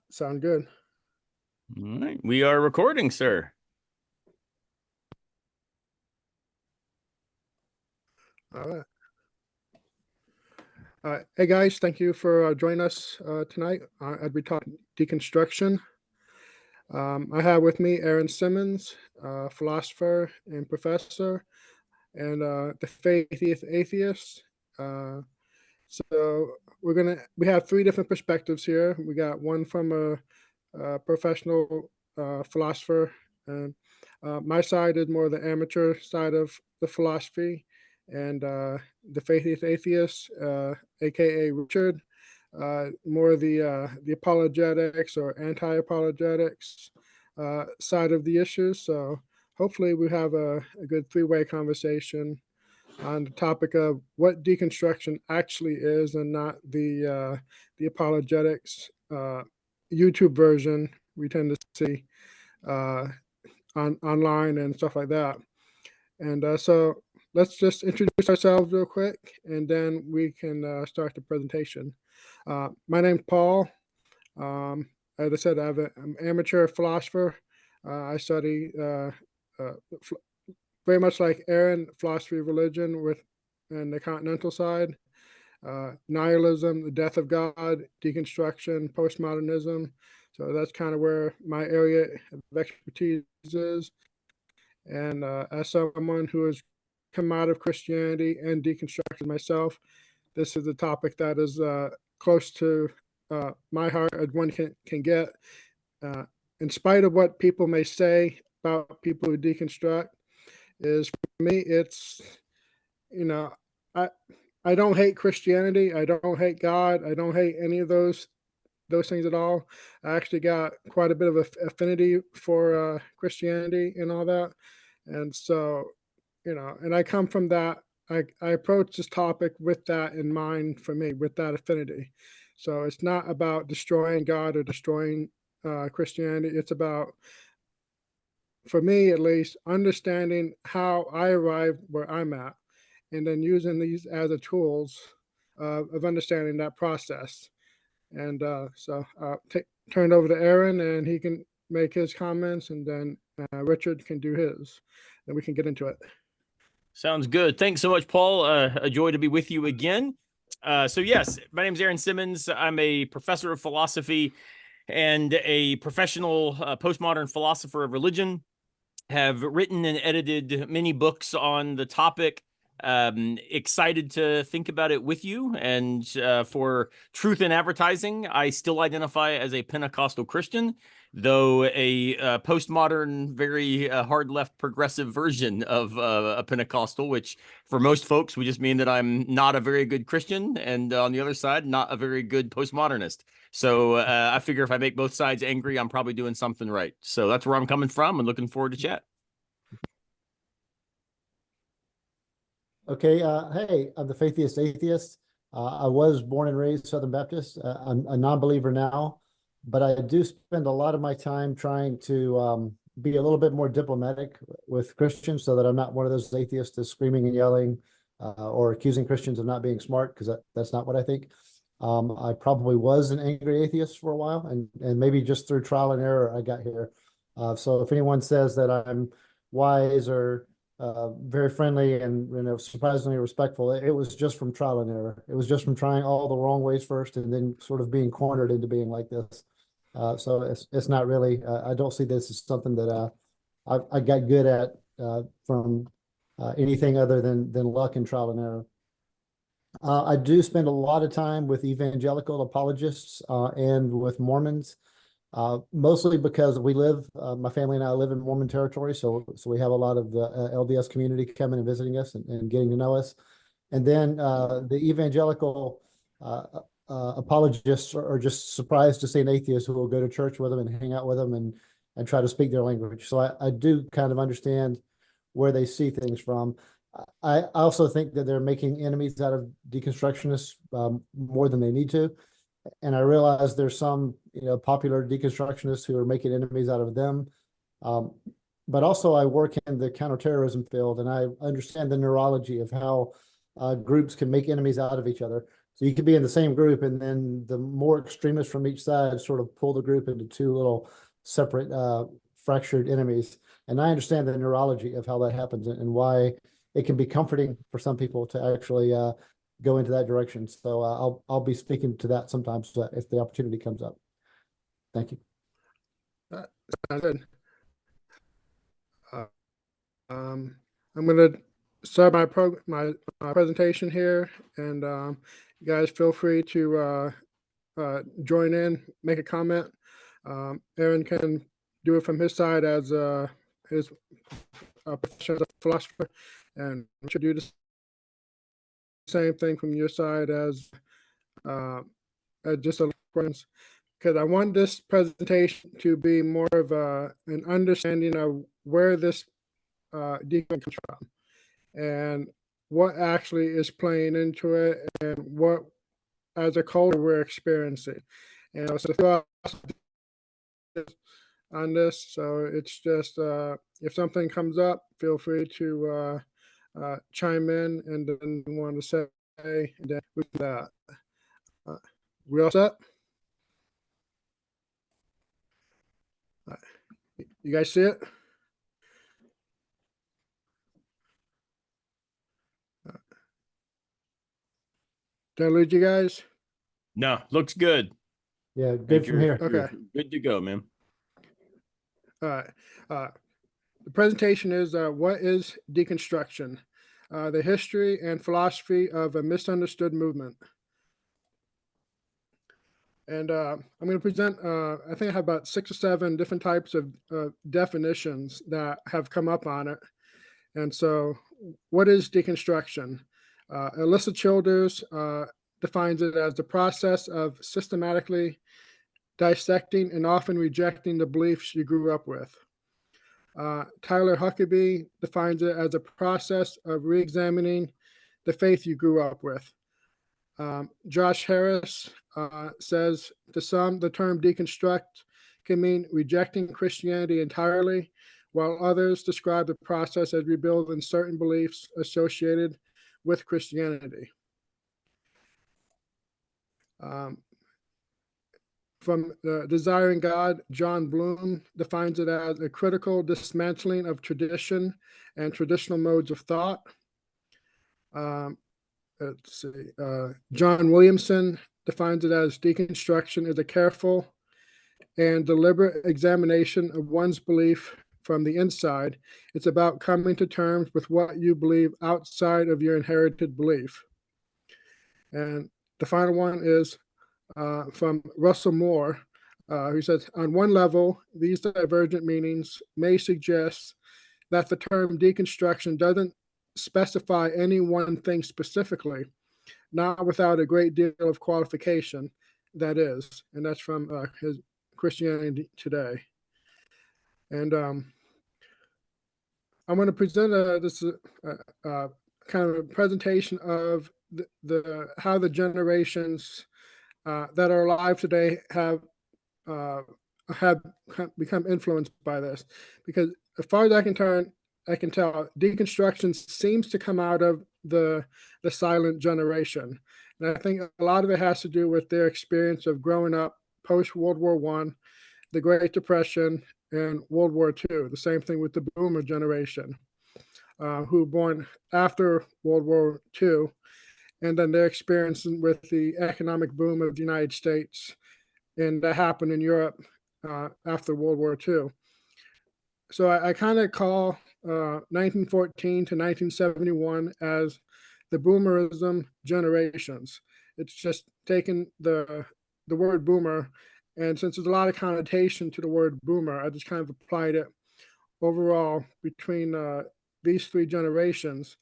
Sound good. All right, we are recording, sir. All right. Hey guys, thank you for joining us tonight as we talk deconstruction. I have with me Aaron Simmons, philosopher and professor, and the faith atheist. So we have three different perspectives here. We got one from a professional philosopher, and my side is more the amateur side of the philosophy, and the faith atheist, aka Richard, more the apologetics or anti-apologetics side of the issue. So hopefully we have a good three-way conversation on the topic of what deconstruction actually is, and not the apologetics YouTube version we tend to see online and stuff like that. And so let's just introduce ourselves real quick, and then we can start the presentation. My name's Paul. As I said, I'm an amateur philosopher. I study very much like Aaron, philosophy of religion and the continental side, nihilism, the death of God, deconstruction, postmodernism. So that's kind of where my area of expertise is. And as someone who has come out of Christianity and deconstructed myself, this is a topic that is close to my heart as one can get. In spite of what people may say about people who deconstruct, is for me, it's, I don't hate Christianity. I don't hate God. I don't hate any of those things at all. I actually got quite a bit of affinity for Christianity and all that. And so, and I come from that. I approach this topic with that in mind for me, with that affinity. So it's not about destroying God or destroying Christianity. It's about, for me at least, understanding how I arrived where I'm at, and then using these as a tools of understanding that process. And so turn it over to Aaron, and he can make his comments, and then Richard can do his. Then we can get into it. Sounds good. Thanks so much, Paul. A joy to be with you again. So yes, my name is Aaron Simmons. I'm a professor of philosophy and a professional postmodern philosopher of religion. Have written and edited many books on the topic. Excited to think about it with you. And for truth in advertising, I still identify as a Pentecostal Christian, though a postmodern, very hard left progressive version of a Pentecostal, which for most folks would just mean that I'm not a very good Christian, and on the other side, not a very good postmodernist. So I figure if I make both sides angry, I'm probably doing something right. So that's where I'm coming from, and looking forward to chat. Okay, hey, I'm the faithiest atheist. I was born and raised Southern Baptist. I'm a non-believer now, but I do spend a lot of my time trying to be a little bit more diplomatic with Christians, so that I'm not one of those atheists that's screaming and yelling or accusing Christians of not being smart, because that's not what I think. I probably was an angry atheist for a while, and maybe just through trial and error I got here. So if anyone says that I'm wise or very friendly and surprisingly respectful, it was just from trial and error. It was just from trying all the wrong ways first, and then sort of being cornered into being like this. So it's not really, I don't see this as something that I got good at from anything other than luck and trial and error. I do spend a lot of time with evangelical apologists and with Mormons, mostly because we live, my family and I live in Mormon territory, so we have a lot of the LDS community coming and visiting us and getting to know us. And then the evangelical apologists are just surprised to see an atheist who will go to church with them and hang out with them and try to speak their language. So I do kind of understand where they see things from. I also think that they're making enemies out of deconstructionists more than they need to. And I realize there's some, popular deconstructionists who are making enemies out of them. But also I work in the counterterrorism field, and I understand the neurology of how groups can make enemies out of each other. So you could be in the same group, and then the more extremists from each side sort of pull the group into two little separate fractured enemies. And I understand the neurology of how that happens and why it can be comforting for some people to actually go into that direction. So I'll be speaking to that sometimes if the opportunity comes up. Thank you. Sounds good. I'm going to start my presentation here, and you guys feel free to join in, make a comment. Aaron can do it from his side as his profession as a philosopher, and we should do the same thing from your side as just a reference, because I want this presentation to be more of an understanding of where this deconstruction comes from and what actually is playing into it and what as a culture we're experiencing. And so on this, so it's just if something comes up, feel free to chime in and then want to say, and then with that, we all set? You guys see it? Did I lose you guys? No, looks good. Yeah, good from here. Okay. Good to go, man. All right. The presentation is what is deconstruction? The history and philosophy of a misunderstood movement. And I'm going to present, I think I have about 6 or 7 different types of definitions that have come up on it. And so what is deconstruction? Alyssa Childers defines it as the process of systematically dissecting and often rejecting the beliefs you grew up with. Tyler Huckabee defines it as a process of re-examining the faith you grew up with. Josh Harris says, to some, the term deconstruct can mean rejecting Christianity entirely, while others describe the process as rebuilding certain beliefs associated with Christianity. From Desiring God, John Bloom defines it as a critical dismantling of tradition and traditional modes of thought. Let's see. John Williamson defines it as deconstruction is a careful and deliberate examination of one's belief from the inside. It's about coming to terms with what you believe outside of your inherited belief. And the final one is from Russell Moore, who says, on one level, these divergent meanings may suggest that the term deconstruction doesn't specify any one thing specifically, not without a great deal of qualification, that is. And that's from his Christianity Today. And I'm going to present this kind of a presentation of the how the generations that are alive today have become influenced by this, because as far as I can tell, deconstruction seems to come out of the silent generation, and I think a lot of it has to do with their experience of growing up post World War I, the Great Depression, and World War II. The same thing with the Boomer generation, who were born after World War II, and then their experience with the economic boom of the United States, and that happened in Europe after World War II. So I kind of call 1914 to 1971 as the boomerism generations. It's just taken the word boomer, and since there's a lot of connotation to the word boomer, I just kind of applied it overall between these 3 generations,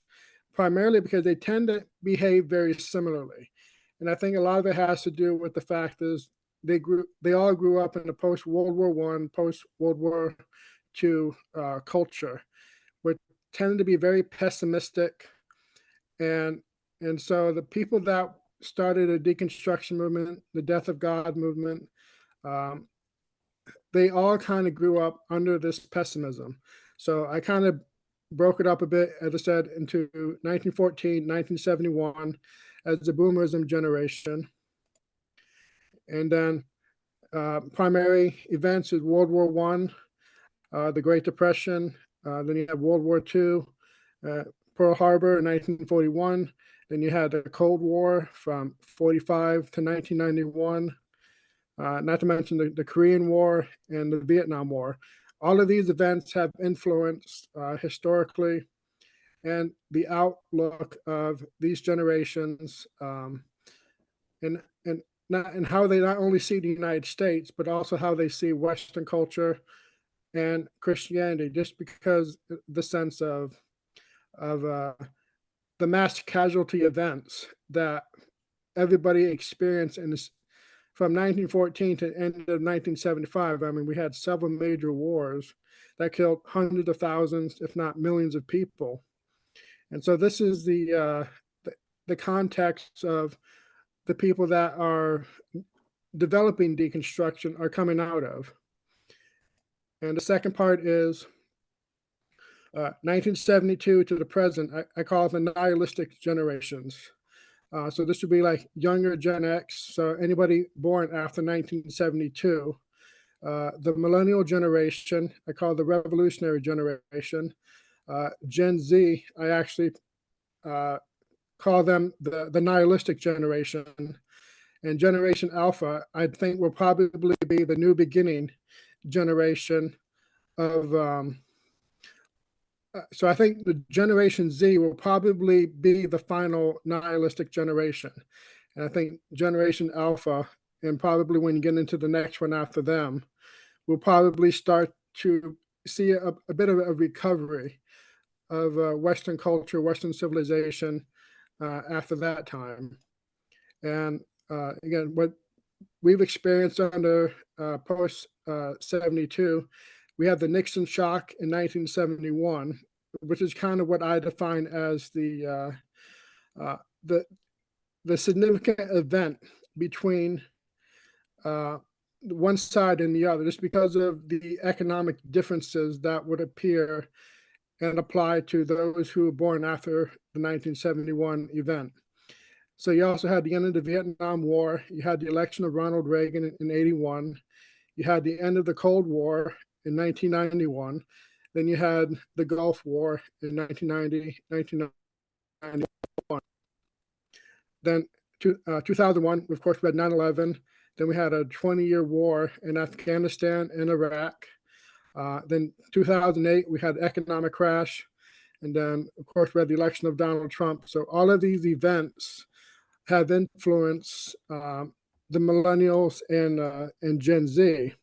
primarily because they tend to behave very similarly. And I think a lot of it has to do with the fact is they all grew up in the post World War I, post World War II culture, which tended to be very pessimistic. And so the people that started a deconstruction movement, the Death of God movement, they all kind of grew up under this pessimism. So I kind of broke it up a bit, as I said, into 1914, 1971 as the boomerism generation. And then primary events is World War One, the Great Depression. Then you have World War II, Pearl Harbor in 1941. Then you had the Cold War from 45 to 1991. Not to mention the Korean War and the Vietnam War. All of these events have influenced historically and the outlook of these generations, and how they not only see the United States, but also how they see Western culture and Christianity, just because the sense of the mass casualty events that everybody experienced in this from 1914 to the end of 1975. I mean, we had several major wars that killed hundreds of thousands, if not millions of people. And so this is the context of the people that are developing deconstruction are coming out of. And the second part is 1972 to the present. I call it the nihilistic generations. So this would be like younger Gen X, so anybody born after 1972. The millennial generation, I call the revolutionary generation. Gen Z, I actually call them the nihilistic generation. And Generation Alpha, I think, will probably be the new beginning generation of. So I think the Generation Z will probably be the final nihilistic generation. And I think Generation Alpha, and probably when you get into the next one after them, will probably start to see a bit of a recovery of Western culture, Western civilization after that time. And again, what we've experienced under post 72, we had the Nixon shock in 1971, which is kind of what I define as the significant event between one side and the other, just because of the economic differences that would appear and apply to those who were born after the 1971 event. So you also had the end of the Vietnam War. You had the election of Ronald Reagan in 81. You had the end of the Cold War in 1991. Then you had the Gulf War in 1990, 1991. Then 2001, of course, we had 9/11. Then we had a 20-year war in Afghanistan and Iraq. Then 2008, we had economic crash. And then, of course, we had the election of Donald Trump. So all of these events have influenced the millennials and Gen Z.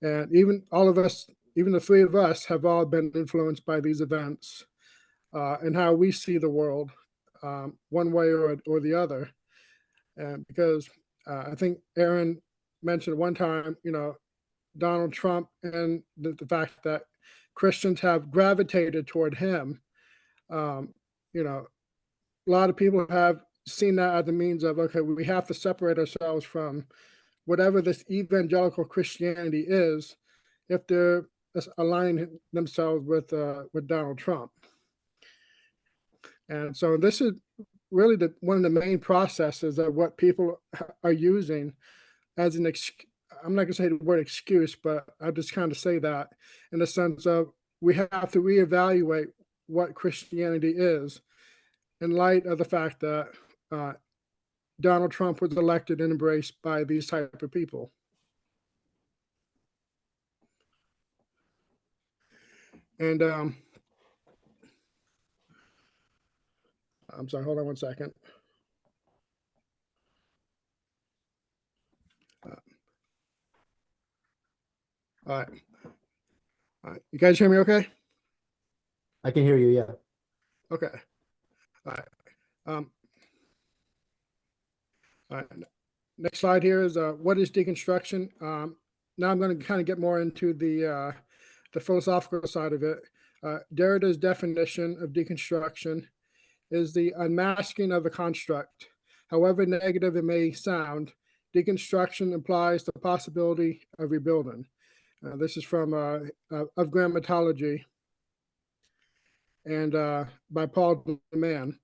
And even all of us, even the three of us, have all been influenced by these events and how we see the world one way or the other. And because I think Aaron mentioned one time, Donald Trump and the fact that Christians have gravitated toward him. A lot of people have seen that as a means of, okay, we have to separate ourselves from whatever this evangelical Christianity is, if they're aligning themselves with Donald Trump. And so this is really one of the main processes of what people are using as an I'm not going to say the word excuse, but I'll just kind of say that in the sense of we have to reevaluate what Christianity is in light of the fact that Donald Trump was elected and embraced by these type of people. And I'm sorry, hold on one second. All right. All right. You guys hear me okay? I can hear you, yeah. Okay. All right. All right. Next slide here is what is deconstruction? Now I'm going to kind of get more into the philosophical side of it. Derrida's definition of deconstruction is the unmasking of a construct. However negative it may sound, deconstruction implies the possibility of rebuilding. This is from of Grammatology and by Paul DeMann.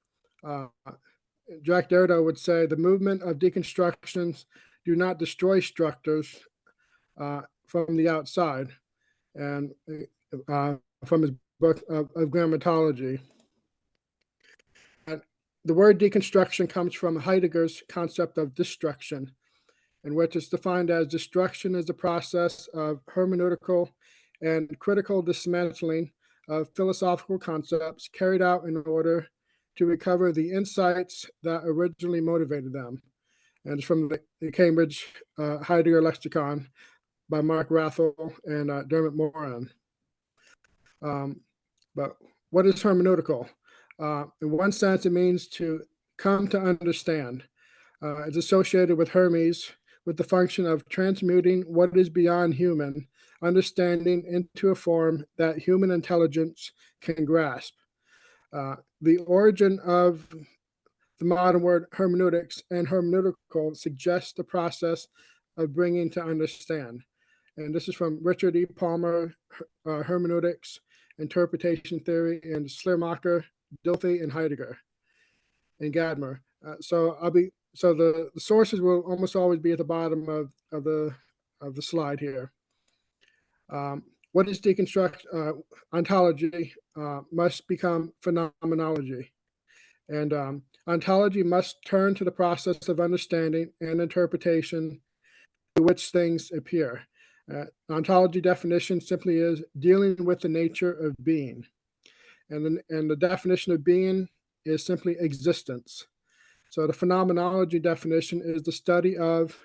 Jack Derrida would say the movement of deconstructions do not destroy structures from the outside, and from his book of grammatology. And the word deconstruction comes from Heidegger's concept of destruction, in which it's defined as destruction is the process of hermeneutical and critical dismantling of philosophical concepts carried out in order to recover the insights that originally motivated them. And it's from the Cambridge Heidegger Lexicon by Mark Rathel and Dermot Moran. But what is hermeneutical? In one sense, it means to come to understand. It's associated with Hermes, with the function of transmuting what is beyond human understanding into a form that human intelligence can grasp. The origin of the modern word hermeneutics and hermeneutical suggests the process of bringing to understand. And this is from Richard E. Palmer, Hermeneutics, Interpretation Theory, and Schleiermacher, Dilthey, and Heidegger, and Gadmer. So the sources will almost always be at the bottom of the slide here. What is deconstruct? Ontology must become phenomenology, and ontology must turn to the process of understanding and interpretation to which things appear. Ontology definition simply is dealing with the nature of being, and the definition of being is simply existence. So the phenomenology definition is the study of,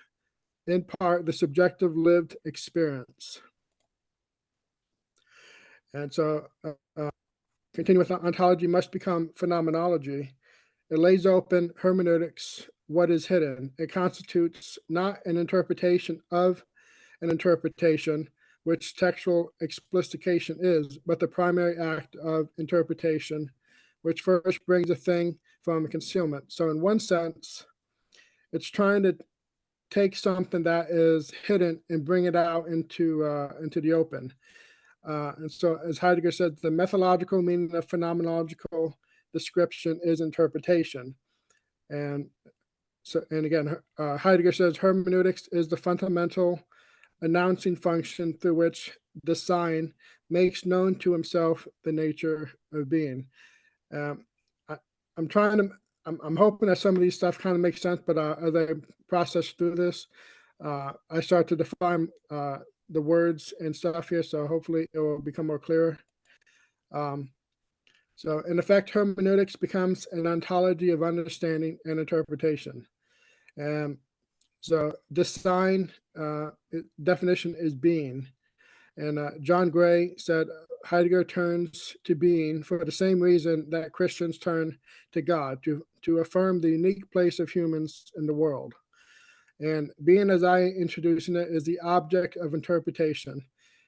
in part, the subjective lived experience. And so, continue with ontology must become phenomenology. It lays open hermeneutics, what is hidden. It constitutes not an interpretation of an interpretation, which textual explicitation is, but the primary act of interpretation, which first brings a thing from concealment. So in one sense, it's trying to take something that is hidden and bring it out into the open. And so, as Heidegger said, the methodological meaning of phenomenological description is interpretation. And so, and again, Heidegger says hermeneutics is the fundamental announcing function through which the sign makes known to himself the nature of being. I'm hoping that some of these stuff kind of makes sense, but as I process through this, I start to define the words and stuff here, so hopefully it will become more clear. So in effect, hermeneutics becomes an ontology of understanding and interpretation. And so this sign definition is being. And John Gray said, Heidegger turns to being for the same reason that Christians turn to God, to affirm the unique place of humans in the world. And being, as I introduced it, is the object of interpretation.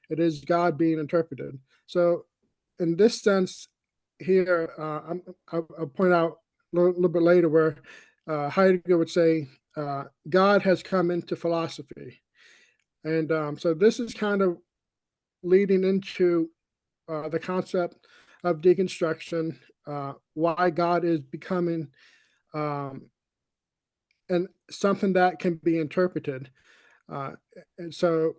It is God being interpreted. So in this sense here, I'll point out a little bit later where Heidegger would say, God has come into philosophy. And so this is kind of leading into the concept of deconstruction, why God is becoming and something that can be interpreted. And so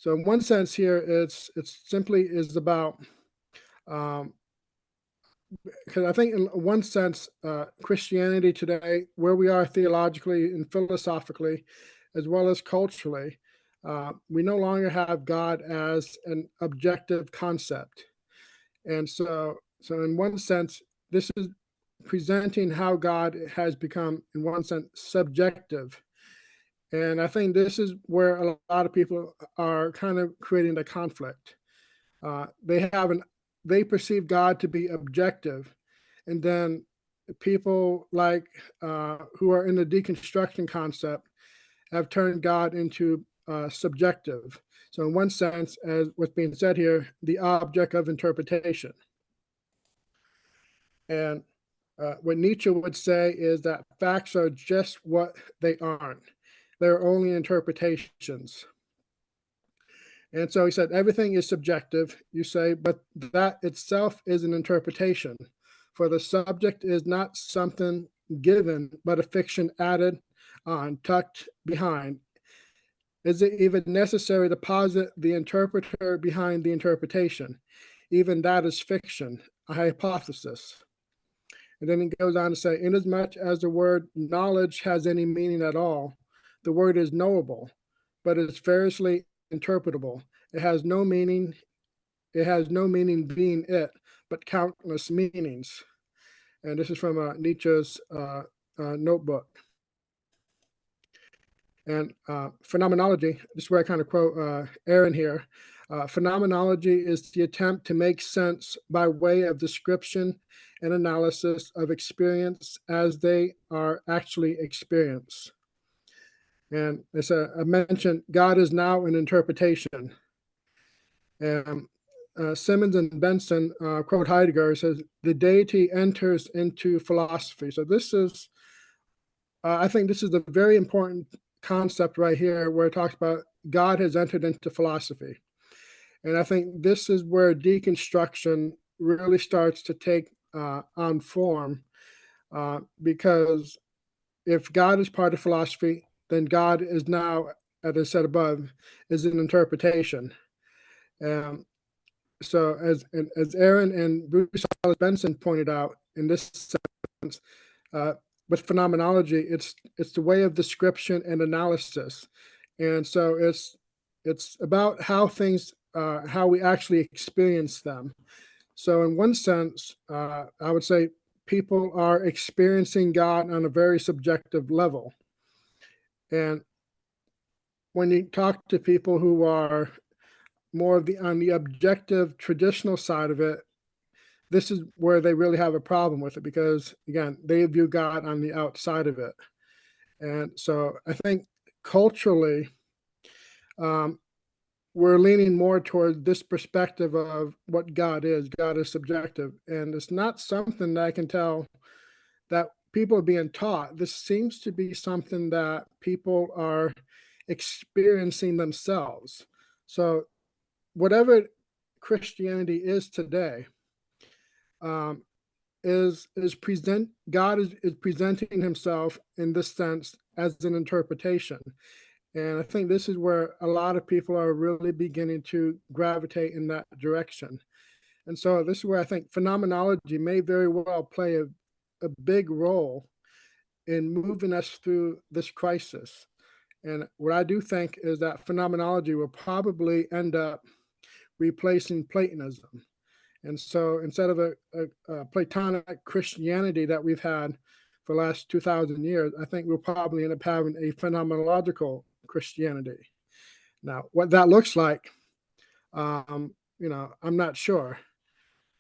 in one sense here, it's simply is about, because I think in one sense, Christianity today, where we are theologically and philosophically, as well as culturally, we no longer have God as an objective concept. And so in one sense, this is presenting how God has become, in one sense, subjective. And I think this is where a lot of people are kind of creating a conflict. They perceive God to be objective, and then people like who are in the deconstruction concept have turned God into subjective. So in one sense, as what's being said here, the object of interpretation. And what Nietzsche would say is that facts are just what they aren't. They're only interpretations. And so he said, everything is subjective, you say, but that itself is an interpretation. For the subject is not something given, but a fiction added on, tucked behind. Is it even necessary to posit the interpreter behind the interpretation? Even that is fiction, a hypothesis. And then he goes on to say, inasmuch as the word knowledge has any meaning at all, the word is knowable, but it's variously interpretable. It has no meaning being it, but countless meanings. And this is from Nietzsche's notebook. And phenomenology, this is where I kind of quote Aaron here. Phenomenology is the attempt to make sense by way of description and analysis of experience as they are actually experienced. And as I mentioned, God is now an interpretation. And Simmons and Benson quote Heidegger, says, the deity enters into philosophy. So this is, I think this is a very important concept right here where it talks about God has entered into philosophy. And I think this is where deconstruction really starts to take on form, because if God is part of philosophy, then God is now, as I said above, is an interpretation. So as Aaron and Bruce Benson pointed out in this sense, with phenomenology, it's the way of description and analysis, and so it's about how things, how we actually experience them. So in one sense, I would say people are experiencing God on a very subjective level, and when you talk to people who are more of on the objective traditional side of it, this is where they really have a problem with it, because again, they view God on the outside of it. And so I think culturally, we're leaning more toward this perspective of what God is. God is subjective. And it's not something that I can tell that people are being taught. This seems to be something that people are experiencing themselves. So whatever Christianity is today, God is presenting himself in this sense as an interpretation. And I think this is where a lot of people are really beginning to gravitate in that direction. And so this is where I think phenomenology may very well play a big role in moving us through this crisis. And what I do think is that phenomenology will probably end up replacing Platonism. And so instead of a Platonic Christianity that we've had for the last 2,000 years, I think we'll probably end up having a phenomenological Christianity. Now, what that looks like, I'm not sure.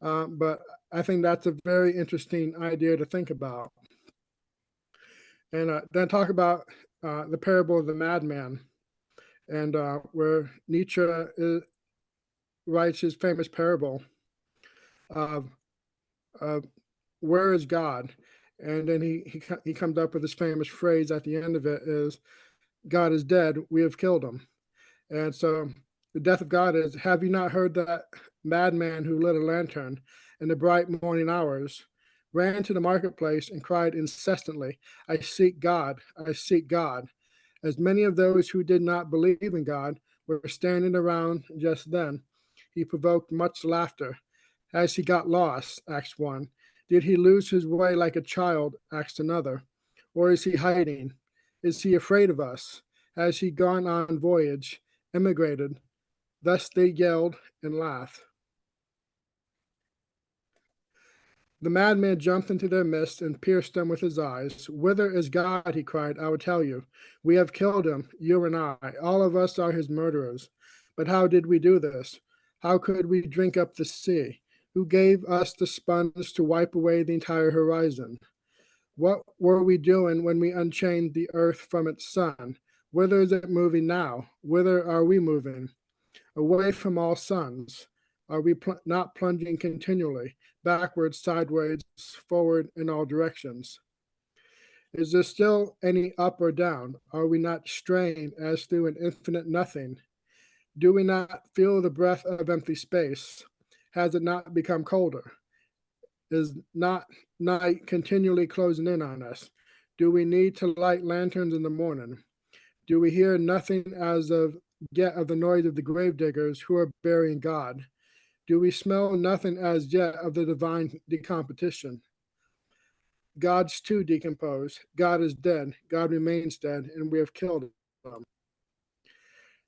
But I think that's a very interesting idea to think about. And then talk about the parable of the madman, and where Nietzsche writes his famous parable of where is God? And then he comes up with this famous phrase at the end of it is, God is dead, we have killed him. And so the death of God is, have you not heard that madman who lit a lantern in the bright morning hours, ran to the marketplace and cried incessantly, I seek God, I seek God. As many of those who did not believe in God were standing around just then, he provoked much laughter. Has he got lost? Acts 1. Did he lose his way like a child? Acts another. Or is he hiding? Is he afraid of us? Has he gone on voyage, emigrated? Thus they yelled and laughed. The madman jumped into their midst and pierced them with his eyes. Whither is God? He cried. I will tell you. We have killed him, you and I. All of us are his murderers. But how did we do this? How could we drink up the sea? Who gave us the sponge to wipe away the entire horizon? What were we doing when we unchained the earth from its sun? Whither is it moving now? Whither are we moving? Away from all suns. Are we not plunging continually, backwards, sideways, forward, in all directions? Is there still any up or down? Are we not straying as through an infinite nothing? Do we not feel the breath of empty space? Has it not become colder? Is not night continually closing in on us? Do we need to light lanterns in the morning? Do we hear nothing as of yet of the noise of the gravediggers who are burying God? Do we smell nothing as yet of the divine decompetition? God's too decomposed. God is dead. God remains dead, and we have killed him.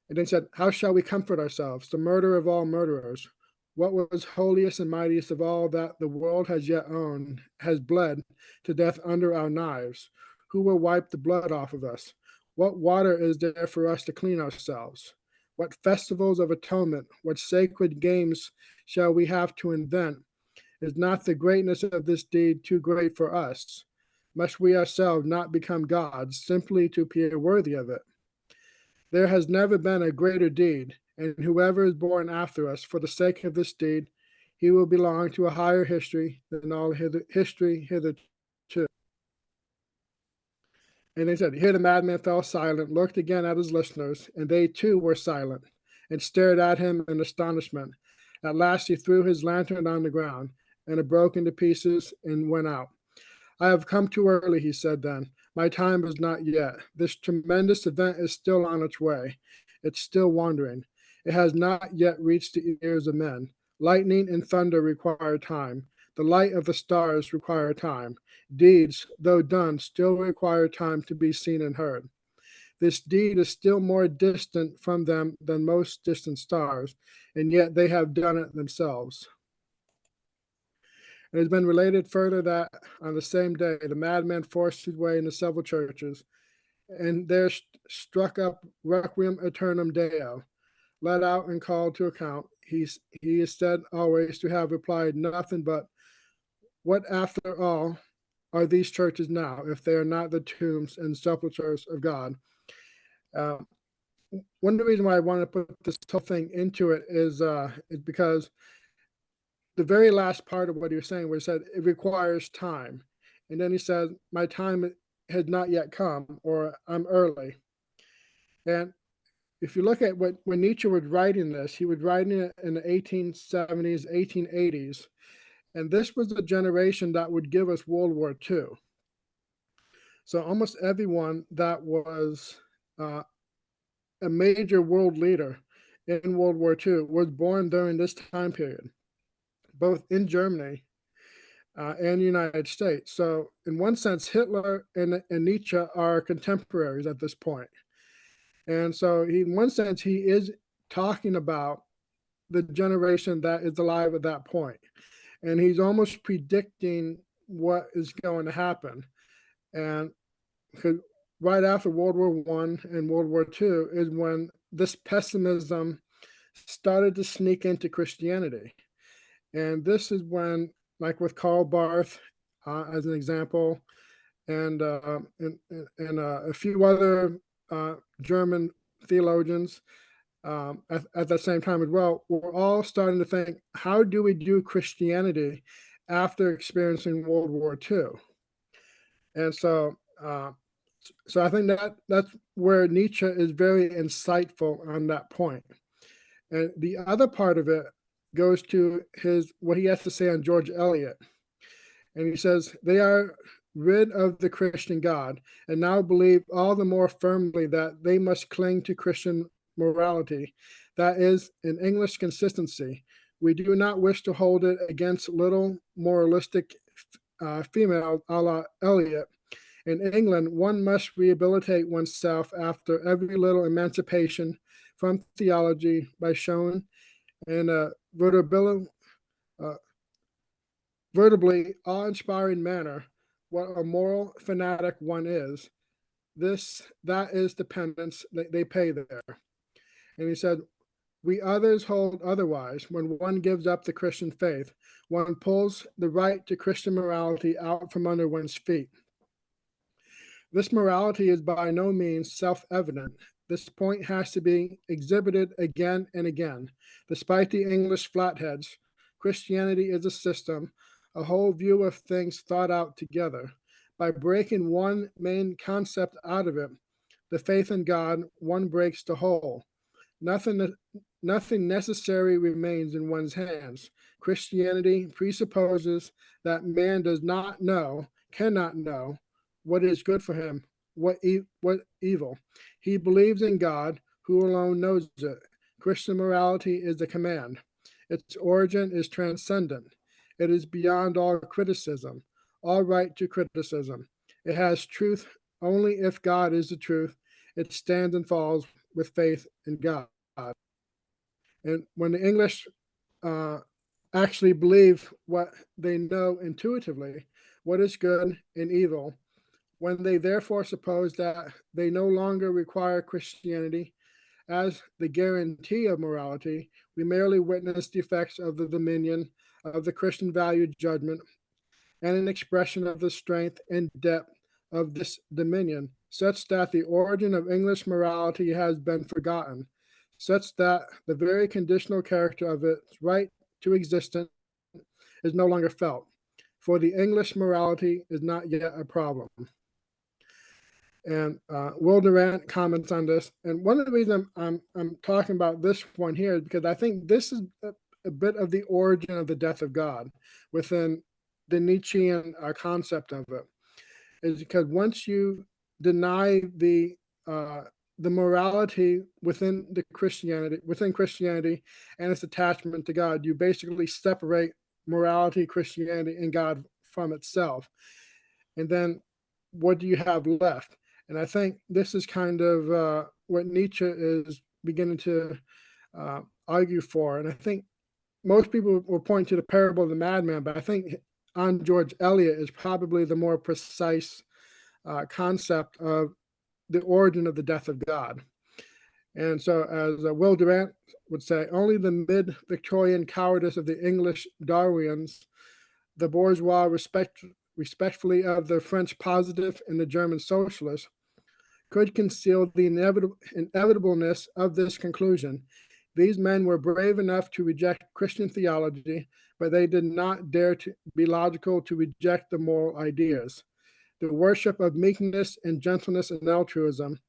And then said, how shall we comfort ourselves? The murder of all murderers. What was holiest and mightiest of all that the world has yet owned has bled to death under our knives. Who will wipe the blood off of us? What water is there for us to clean ourselves? What festivals of atonement, what sacred games shall we have to invent? Is not the greatness of this deed too great for us? Must we ourselves not become gods simply to appear worthy of it? There has never been a greater deed, and whoever is born after us for the sake of this deed, he will belong to a higher history than all history hitherto. And they said, here the madman fell silent, looked again at his listeners, and they too were silent, and stared at him in astonishment. At last he threw his lantern on the ground, and it broke into pieces and went out. I have come too early, he said then. My time is not yet. This tremendous event is still on its way. It's still wandering. It has not yet reached the ears of men. Lightning and thunder require time. The light of the stars require time. Deeds, though done, still require time to be seen and heard. This deed is still more distant from them than most distant stars, and yet they have done it themselves. It has been related further that on the same day, the madman forced his way into several churches, and there struck up Requiem Aeternam Deo. Let out and called to account, he is said always to have replied nothing but, what after all are these churches now, if they are not the tombs and sepulchres of God? One of the reasons why I want to put this whole thing into it is because the very last part of what he was saying, where he said it requires time. And then he said, my time has not yet come, or I'm early. And if you look at when Nietzsche was writing this, he was writing it in the 1870s, 1880s. And this was the generation that would give us World War II. So almost everyone that was a major world leader in World War II was born during this time period, both in Germany and the United States. So in one sense, Hitler and Nietzsche are contemporaries at this point. And so in one sense, he is talking about the generation that is alive at that point. And he's almost predicting what is going to happen. And right after World War I and World War II is when this pessimism started to sneak into Christianity. And this is when, like with Karl Barth, as an example, and a few other German theologians at the same time as well, we're all starting to think, how do we do Christianity after experiencing World War II? And so I think that's where Nietzsche is very insightful on that point. And the other part of it goes to what he has to say on George Eliot. And he says, they are rid of the Christian God and now believe all the more firmly that they must cling to Christian morality. That is, in English consistency. We do not wish to hold it against little moralistic female a la Eliot. In England, one must rehabilitate oneself after every little emancipation from theology by showing in a vertibly awe-inspiring manner what a moral fanatic one is. That is the penance that they pay there. And he said, we others hold otherwise. When one gives up the Christian faith, one pulls the right to Christian morality out from under one's feet. This morality is by no means self-evident. This point has to be exhibited again and again. Despite the English flatheads, Christianity is a system, a whole view of things thought out together. By breaking one main concept out of it, the faith in God, one breaks the whole. Nothing nothing necessary remains in one's hands. Christianity presupposes that man does not know, cannot know, what is good for him, what evil. He believes in God, who alone knows it. Christian morality is a command. Its origin is transcendent. It is beyond all criticism, all right to criticism. It has truth only if God is the truth. It stands and falls with faith in God. And when the English actually believe what they know intuitively, what is good and evil, when they therefore suppose that they no longer require Christianity as the guarantee of morality, we merely witness the effects of the dominion of the Christian value judgment and an expression of the strength and depth of this dominion, such that the origin of English morality has been forgotten, such that the very conditional character of its right to existence is no longer felt. For the English morality is not yet a problem. And Will Durant comments on this. And one of the reasons I'm talking about this one here is because I think this is a bit of the origin of the death of God within the Nietzschean concept of it. Is because once you deny the morality within Christianity and its attachment to God, you basically separate morality, Christianity, and God from itself. And then what do you have left? And I think this is kind of what Nietzsche is beginning to argue for. And I think most people will point to the parable of the madman, but I think on George Eliot is probably the more precise concept of the origin of the death of God. And so, as Will Durant would say, only the mid-Victorian cowardice of the English Darwinians, the bourgeois respectfully of the French positive and the German socialists, could conceal the inevitableness of this conclusion. These men were brave enough to reject Christian theology, but they did not dare to be logical to reject the moral ideas. The worship of meekness and gentleness and altruism,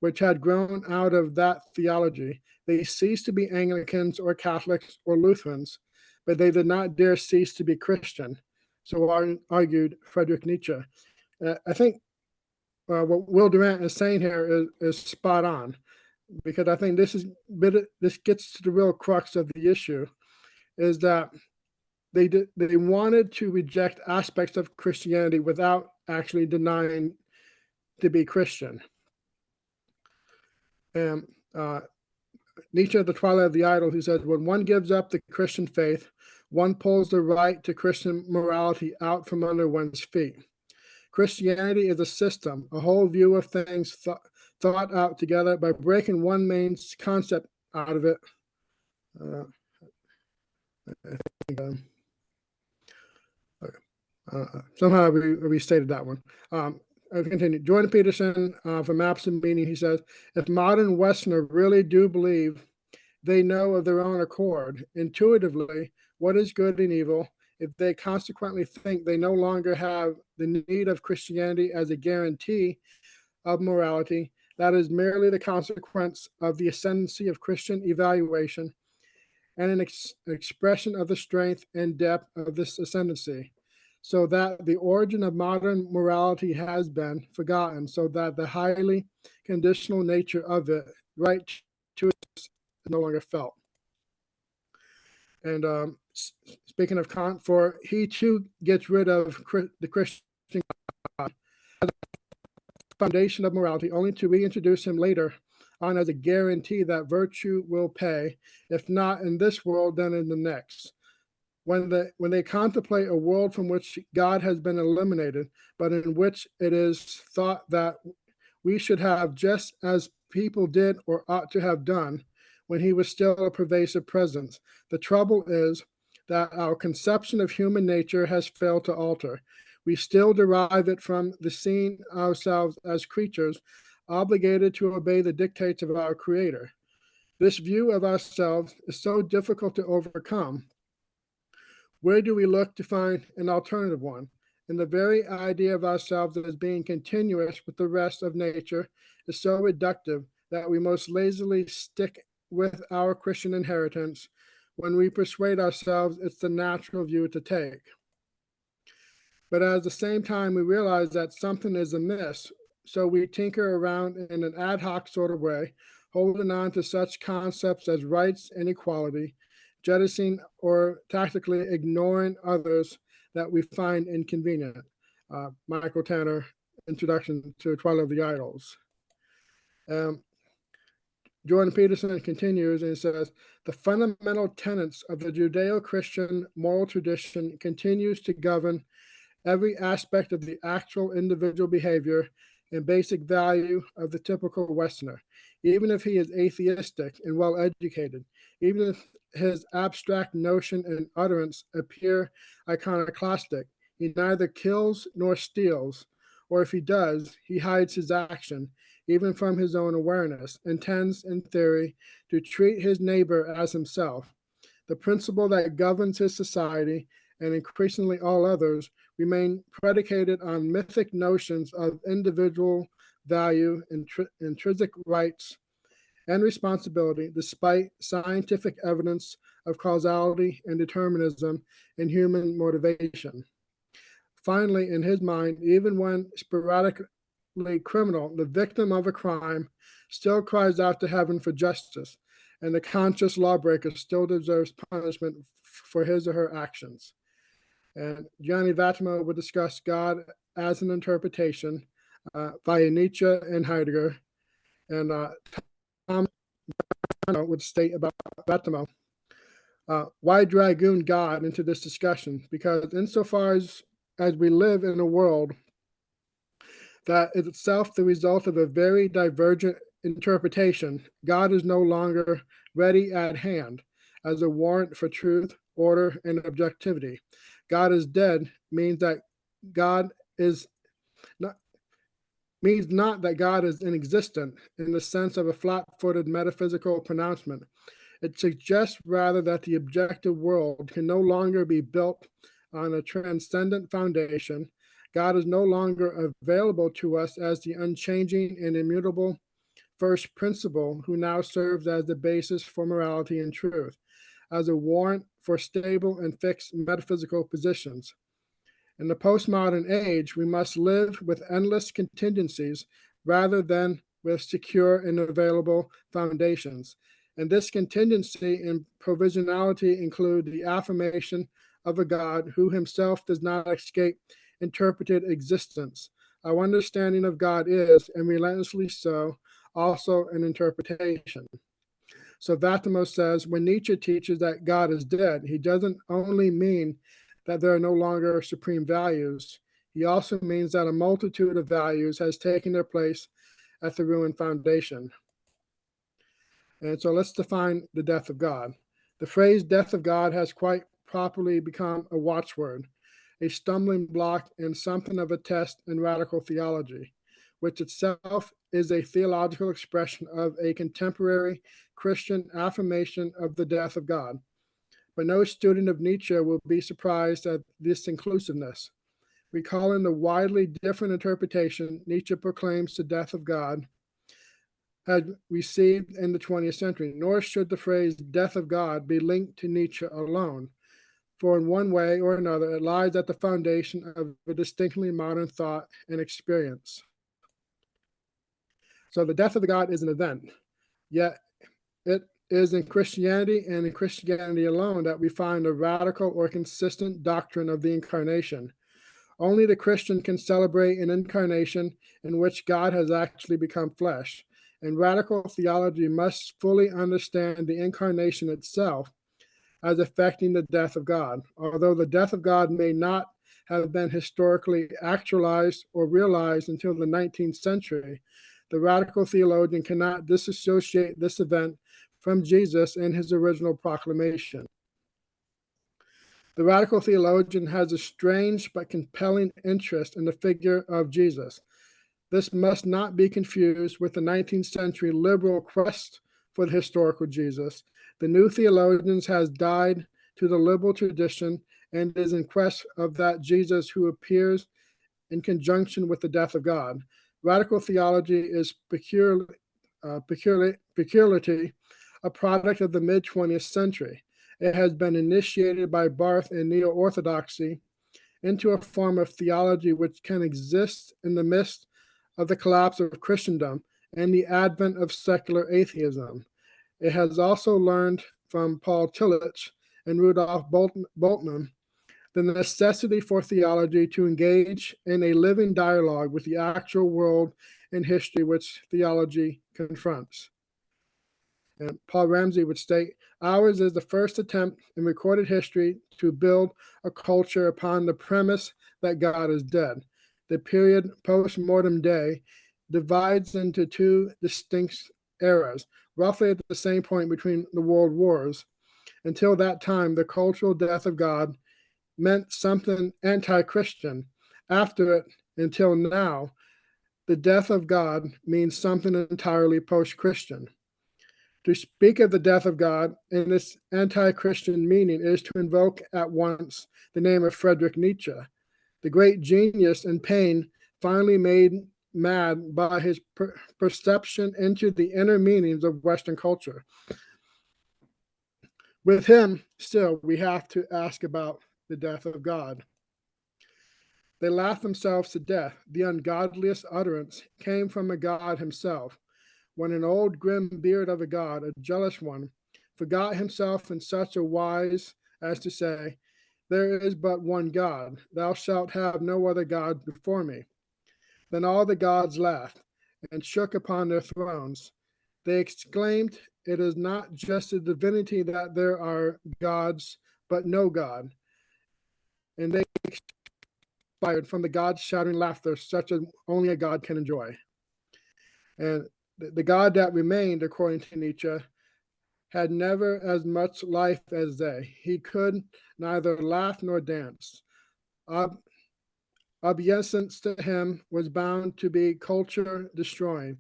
which had grown out of that theology, they ceased to be Anglicans or Catholics or Lutherans, but they did not dare cease to be Christian. So argued Friedrich Nietzsche. I think what Will Durant is saying here is spot on, because I think this gets to the real crux of the issue, is that they wanted to reject aspects of Christianity without actually denying to be Christian. And Nietzsche at the Twilight of the Idol, who says, when one gives up the Christian faith, one pulls the right to Christian morality out from under one's feet. Christianity is a system, a whole view of things thought out together. By breaking one main concept out of it, somehow we restated that one. I'll continue. Jordan Peterson from Maps and Meaning, he says, if modern Westerners really do believe they know of their own accord, intuitively, what is good and evil, if they consequently think they no longer have the need of Christianity as a guarantee of morality, that is merely the consequence of the ascendancy of Christian evaluation and an expression of the strength and depth of this ascendancy, so that the origin of modern morality has been forgotten, so that the highly conditional nature of it, right to it, is no longer felt. And speaking of Kant, for he too gets rid of the Christian God as a foundation of morality, only to reintroduce him later on as a guarantee that virtue will pay, if not in this world, then in the next. When they contemplate a world from which God has been eliminated, but in which it is thought that we should have just as people did or ought to have done when he was still a pervasive presence. The trouble is that our conception of human nature has failed to alter. We still derive it from the seeing ourselves as creatures obligated to obey the dictates of our Creator. This view of ourselves is so difficult to overcome. Where do we look to find an alternative one? And the very idea of ourselves as being continuous with the rest of nature is so reductive that we most lazily stick with our Christian inheritance when we persuade ourselves it's the natural view to take. But at the same time, we realize that something is amiss, so we tinker around in an ad hoc sort of way, holding on to such concepts as rights and equality, jettisoning or tactically ignoring others that we find inconvenient. Michael Tanner, Introduction to Twilight of the Idols. Jordan Peterson continues and says, the fundamental tenets of the Judeo-Christian moral tradition continues to govern every aspect of the actual individual behavior and basic value of the typical Westerner, even if he is atheistic and well-educated, even if his abstract notion and utterance appear iconoclastic. He neither kills nor steals, or if he does, he hides his action, even from his own awareness, and tends, in theory, to treat his neighbor as himself. The principle that governs his society, and increasingly all others, remain predicated on mythic notions of individual value, intrinsic rights, and responsibility, despite scientific evidence of causality and determinism in human motivation. Finally, in his mind, even when sporadically criminal, the victim of a crime still cries out to heaven for justice, and the conscious lawbreaker still deserves punishment for his or her actions. And Gianni Vattimo would discuss God as an interpretation via Nietzsche and Heidegger. And Tom would state about Vattimo, why dragoon God into this discussion? Because insofar as we live in a world that is itself the result of a very divergent interpretation, God is no longer ready at hand as a warrant for truth, order, and objectivity. God is dead means that God is not means not that God is inexistent in the sense of a flat-footed metaphysical pronouncement. It suggests rather that the objective world can no longer be built on a transcendent foundation. God is no longer available to us as the unchanging and immutable first principle who now serves as the basis for morality and truth, as a warrant for stable and fixed metaphysical positions. In the postmodern age, we must live with endless contingencies rather than with secure and available foundations. And this contingency and provisionality include the affirmation of a God who himself does not escape interpreted existence. Our understanding of God is, and relentlessly so, also an interpretation. So Vattimo says, when Nietzsche teaches that God is dead, he doesn't only mean that there are no longer supreme values. He also means that a multitude of values has taken their place at the ruined foundation. And so let's define the death of God. The phrase death of God has quite properly become a watchword, a stumbling block, and something of a test in radical theology, which itself is a theological expression of a contemporary Christian affirmation of the death of God. But no student of Nietzsche will be surprised at this inclusiveness. Recalling the widely different interpretation Nietzsche proclaims the death of God had received in the 20th century, nor should the phrase death of God be linked to Nietzsche alone, for in one way or another it lies at the foundation of a distinctly modern thought and experience. So the death of the God is an event, yet it is in Christianity and in Christianity alone that we find a radical or consistent doctrine of the incarnation. Only the Christian can celebrate an incarnation in which God has actually become flesh, and radical theology must fully understand the incarnation itself as affecting the death of God. Although the death of God may not have been historically actualized or realized until the 19th century, the radical theologian cannot disassociate this event from Jesus and his original proclamation. The radical theologian has a strange but compelling interest in the figure of Jesus. This must not be confused with the 19th century liberal quest for the historical Jesus. The new theologian has died to the liberal tradition and is in quest of that Jesus who appears in conjunction with the death of God. Radical theology is peculiarity a product of the mid-20th century. It has been initiated by Barth and neo-orthodoxy into a form of theology which can exist in the midst of the collapse of Christendom and the advent of secular atheism. It has also learned from Paul Tillich and Rudolf Bultmann the necessity for theology to engage in a living dialogue with the actual world and history which theology confronts. And Paul Ramsey would state, ours is the first attempt in recorded history to build a culture upon the premise that God is dead. The period post-mortem day divides into two distinct eras, roughly at the same point between the world wars. Until that time, the cultural death of God meant something anti-Christian. After it, until now, the death of God means something entirely post-Christian. To speak of the death of God in this anti-Christian meaning is to invoke at once the name of Friedrich Nietzsche, the great genius in pain finally made mad by his perception into the inner meanings of Western culture. With him, still, we have to ask about the death of God. They laughed themselves to death. The ungodliest utterance came from a God himself, when an old grim beard of a God, a jealous one, forgot himself in such a wise as to say, there is but one God, thou shalt have no other God before me. Then all the gods laughed and shook upon their thrones. They exclaimed, it is not just a divinity that there are gods, but no God. And they expired from the gods' shouting laughter, such as only a God can enjoy. And the God that remained, according to Nietzsche, had never as much life as they. He could neither laugh nor dance. Obeisance to him was bound to be culture destroying.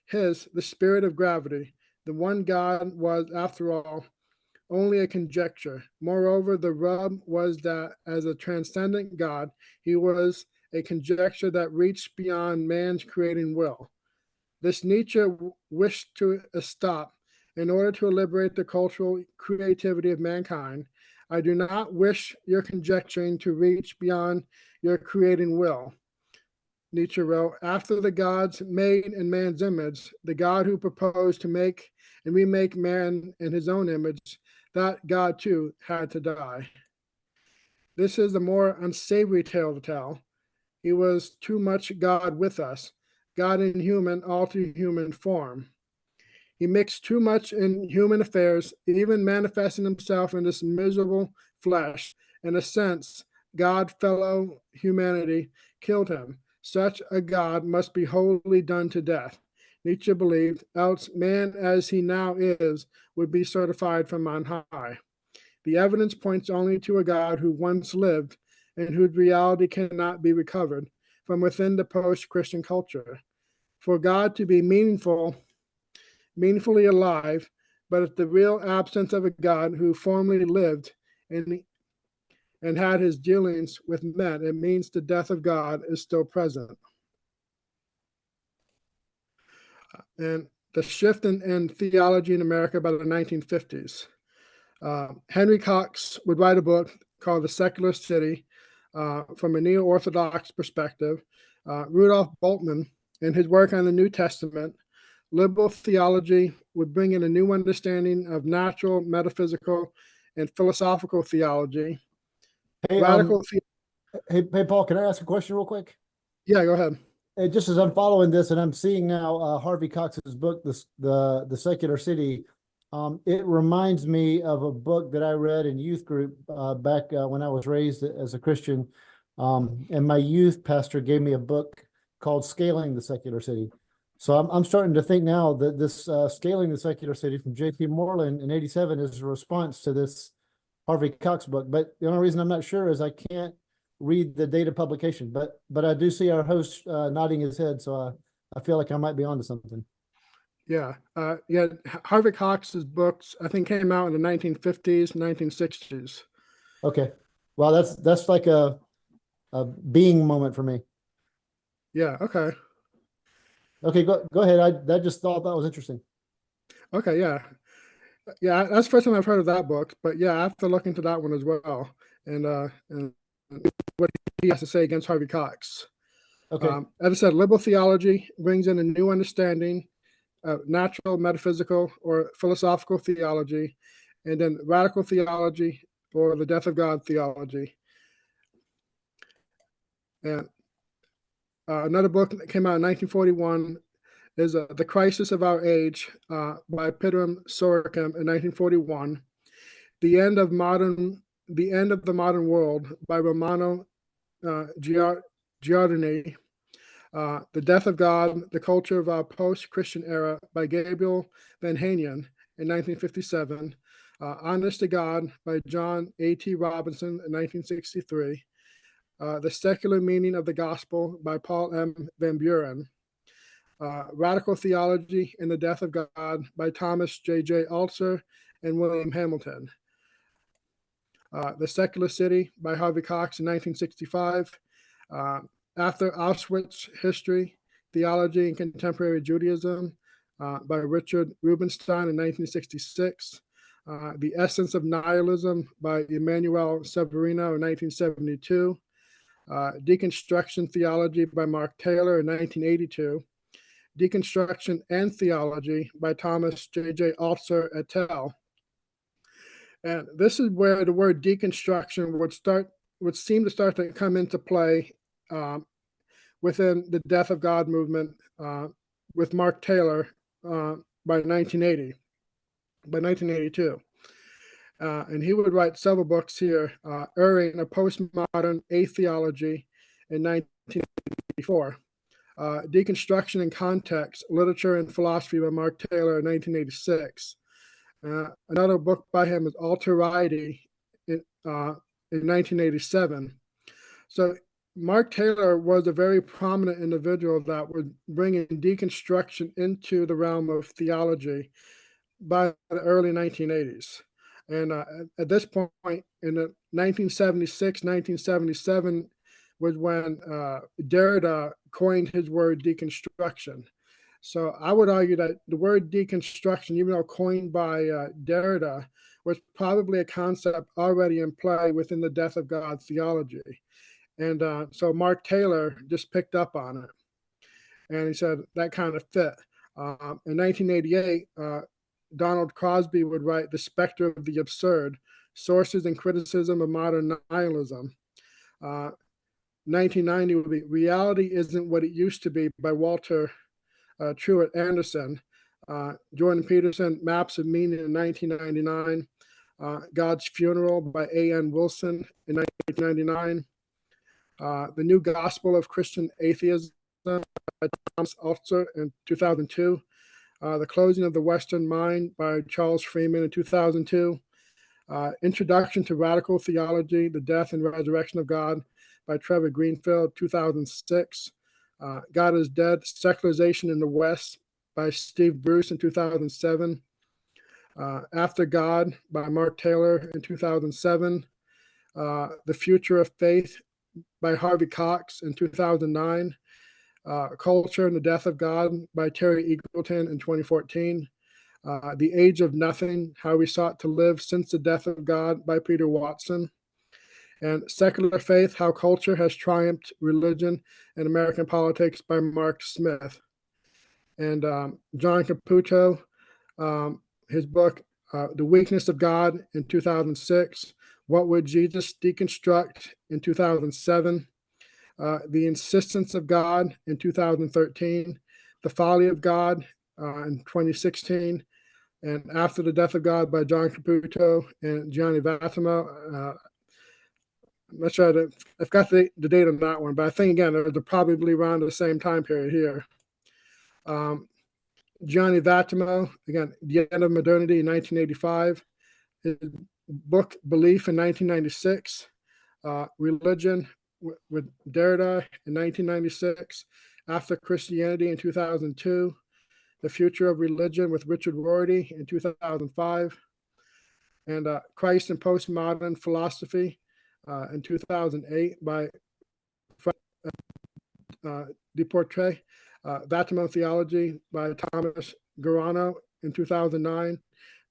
His, the spirit of gravity, the one God was, after all, only a conjecture. Moreover, the rub was that as a transcendent God, he was a conjecture that reached beyond man's creating will. This Nietzsche wished to stop in order to liberate the cultural creativity of mankind. I do not wish your conjecturing to reach beyond your creating will. Nietzsche wrote, after the gods made in man's image, the God who proposed to make and remake man in his own image, that God too had to die. This is the more unsavory tale to tell. He was too much God with us, God in human, all too human form. He mixed too much in human affairs, even manifesting himself in this miserable flesh. In a sense, God, fellow humanity, killed him. Such a God must be wholly done to death. Nietzsche believed, else man as he now is would be certified from on high. The evidence points only to a God who once lived and whose reality cannot be recovered from within the post-Christian culture. For God to be meaningfully alive, but at the real absence of a God who formerly lived and had his dealings with men, it means the death of God is still present. And the shift in theology in America by the 1950s. Henry Cox would write a book called The Secular City from a neo-Orthodox perspective. Rudolf Bultmann, in his work on the New Testament, liberal theology would bring in a new understanding of natural, metaphysical, and philosophical theology. Hey, Radical hey, Paul, can I ask a question real quick? Yeah, go ahead. Just as I'm following this and I'm seeing now Harvey Cox's book, the Secular City, it reminds me of a book that I read in youth group back when I was raised as a Christian. And my youth pastor gave me a book called Scaling the Secular City. So I'm starting to think now that this Scaling the Secular City from J.P. Moreland in '87 is a response to this Harvey Cox book. But the only reason I'm not sure is I can't read the date of publication. But I do see our host nodding his head, so I feel like I might be onto something. Yeah, Harvey Cox's books, I think, came out in the 1950s, 1960s. Okay, well, that's like a being moment for me. Yeah, okay. Okay, go ahead. I just thought that was interesting. Okay, yeah. Yeah, that's the first time I've heard of that book, but yeah, I have to look into that one as well. And what he has to say against Harvey Cox. Okay. As I said, liberal theology brings in a new understanding of natural, metaphysical, or philosophical theology, and then radical theology or the death of God theology. And another book that came out in 1941 is The Crisis of Our Age by Pidram Sorokim in 1941. The End of the Modern World by Romano Giardini. The Death of God, The Culture of Our Post-Christian Era by Gabriel Van Hanien in 1957. Honest to God by John A.T. Robinson in 1963. The Secular Meaning of the Gospel by Paul M. Van Buren. Radical Theology and the Death of God by Thomas J.J. Alter and William Hamilton. The Secular City by Harvey Cox in 1965. After Auschwitz, History, Theology, and Contemporary Judaism by Richard Rubinstein in 1966. The Essence of Nihilism by Emmanuel Severino in 1972. Deconstruction Theology by Mark Taylor in 1982. Deconstruction and Theology by Thomas J.J. Alter et al. And this is where the word deconstruction would seem to start to come into play within the Death of God movement with Mark Taylor by 1982. And he would write several books here, Erring a Postmodern Atheology in 1984. Deconstruction in Context, Literature and Philosophy by Mark Taylor in 1986. Another book by him is Alterity in 1987. So Mark Taylor was a very prominent individual that was bringing deconstruction into the realm of theology by the early 1980s. And at this point, in the 1976, 1977, was when Derrida coined his word deconstruction. So I would argue that the word deconstruction, even though coined by Derrida, was probably a concept already in play within the Death of God theology. And so Mark Taylor just picked up on it. And he said that kind of fit. In 1988, Donald Crosby would write The Spectre of the Absurd, Sources and Criticism of Modern Nihilism. 1990 would be Reality Isn't What It Used to Be by Walter Truett Anderson. Jordan Peterson, Maps of Meaning in 1999. God's Funeral by A.N. Wilson in 1999. The New Gospel of Christian Atheism by Thomas Alter in 2002. The Closing of the Western Mind by Charles Freeman in 2002. Introduction to Radical Theology, The Death and Resurrection of God by Trevor Greenfield, 2006. God is Dead, Secularization in the West by Steve Bruce in 2007. After God by Mark Taylor in 2007. The Future of Faith by Harvey Cox in 2009. Culture and the Death of God by Terry Eagleton in 2014. The Age of Nothing, How We Sought to Live Since the Death of God by Peter Watson. And Secular Faith, How Culture Has Triumphed Religion and American Politics by Mark Smith. And John Caputo, his book, The Weakness of God in 2006. What Would Jesus Deconstruct in 2007. The Insistence of God in 2013. The Folly of God in 2016. And After the Death of God by John Caputo and Gianni Vattimo. I'm not sure I've got the date on that one, but I think, again, they're probably around the same time period here. Gianni Vattimo, again, The End of Modernity in 1985. His book, Belief in 1996. Religion with Derrida in 1996. After Christianity in 2002. The Future of Religion with Richard Rorty in 2005. And Christ and Postmodern Philosophy in 2008 by Deportre. Vattimo Theology by Thomas Garano in 2009.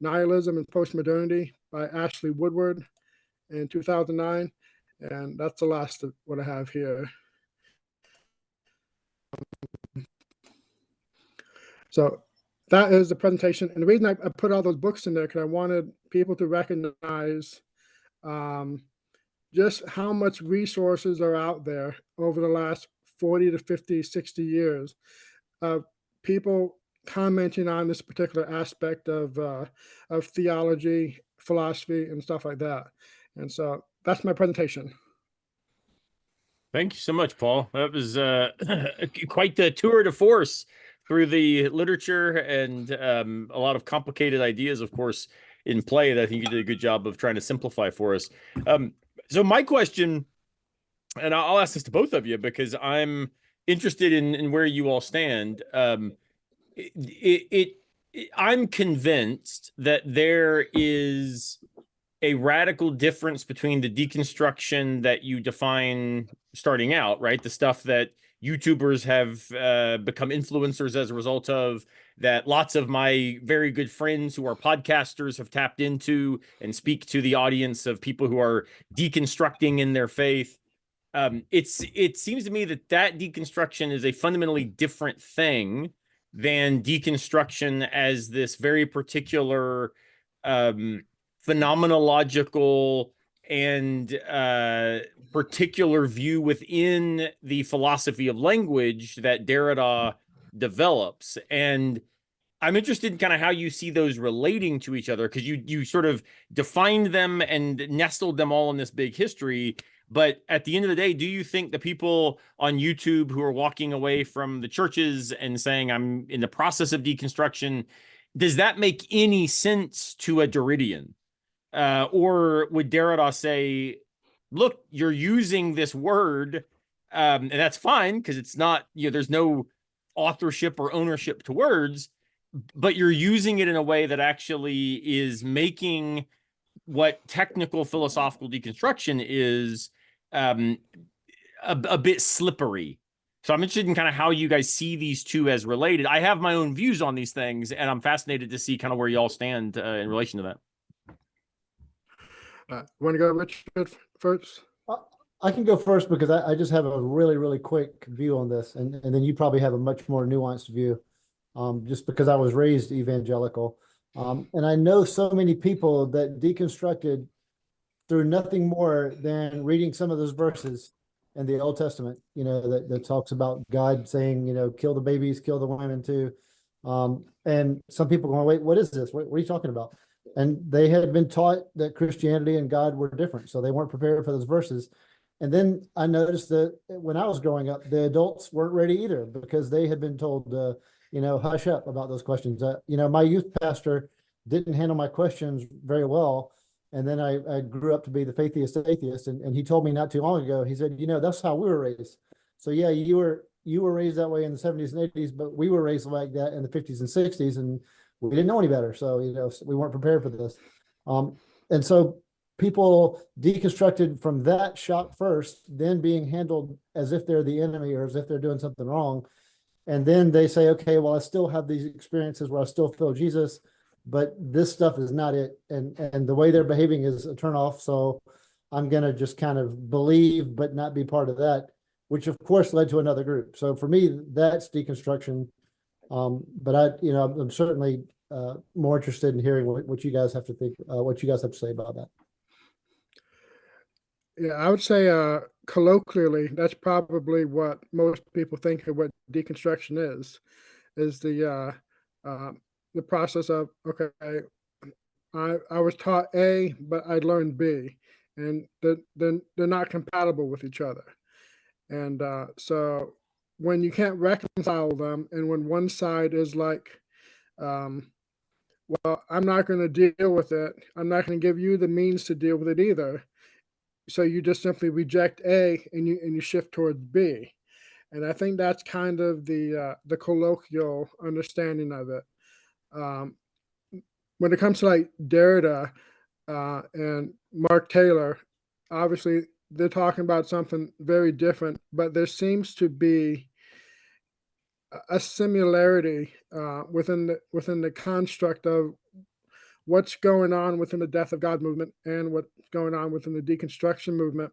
Nihilism and Postmodernity by Ashley Woodward in 2009. And that's the last of what I have here. So that is the presentation. And the reason I put all those books in there, because I wanted people to recognize just how much resources are out there over the last 40 to 50, 60 years of people commenting on this particular aspect of theology, philosophy, and stuff like that. And so that's my presentation. Thank you so much, Paul. That was quite the tour de force through the literature and a lot of complicated ideas, of course, in play that I think you did a good job of trying to simplify for us. So my question, and I'll ask this to both of you because I'm interested in where you all stand. I'm convinced that there is a radical difference between the deconstruction that you define starting out, right? The stuff that YouTubers have become influencers as a result of, that lots of my very good friends who are podcasters have tapped into and speak to the audience of people who are deconstructing in their faith. It seems to me that deconstruction is a fundamentally different thing than deconstruction as this very particular phenomenological and particular view within the philosophy of language that Derrida develops. And I'm interested in kind of how you see those relating to each other, because you sort of defined them and nestled them all in this big history. But at the end of the day, do you think the people on YouTube who are walking away from the churches and saying, I'm in the process of deconstruction, does that make any sense to a Derridian? Or would Derrida say, look, you're using this word, and that's fine because it's not, there's no authorship or ownership to words, but you're using it in a way that actually is making what technical philosophical deconstruction is a bit slippery. So I'm interested in kind of how you guys see these two as related. I have my own views on these things, and I'm fascinated to see kind of where y'all stand in relation to that. Want to go, Richard, first? I can go first because I just have a really, really quick view on this. And then you probably have a much more nuanced view, just because I was raised evangelical. And I know so many people that deconstructed through nothing more than reading some of those verses in the Old Testament, that talks about God saying, kill the babies, kill the women too. And some people going, wait, what is this? What are you talking about? And they had been taught that Christianity and God were different, so they weren't prepared for those verses. And then I noticed that when I was growing up, the adults weren't ready either, because they had been told, hush up about those questions. My youth pastor didn't handle my questions very well. And then I grew up to be the faithiest atheist. And he told me not too long ago, he said, that's how we were raised. So yeah, you were raised that way in the 70s and 80s, but we were raised like that in the 50s and 60s. And we didn't know any better. So, we weren't prepared for this. And so people deconstructed from that shock first, then being handled as if they're the enemy or as if they're doing something wrong. And then they say, okay, well, I still have these experiences where I still feel Jesus, but this stuff is not it. And the way they're behaving is a turnoff. So I'm going to just kind of believe, but not be part of that, which of course led to another group. So for me, that's deconstruction. But I'm certainly more interested in hearing what you guys have to think, what you guys have to say about that. Yeah, I would say colloquially, that's probably what most people think of what deconstruction is the process of, okay, I was taught A, but I learned B, and they're not compatible with each other. And so when you can't reconcile them, and when one side is like, well, I'm not going to deal with it, I'm not going to give you the means to deal with it either. So you just simply reject A and you shift towards B. And I think that's kind of the colloquial understanding of it. When it comes to like Derrida and Mark Taylor, obviously they're talking about something very different, but there seems to be a similarity within the construct of what's going on within the Death of God movement and what's going on within the deconstruction movement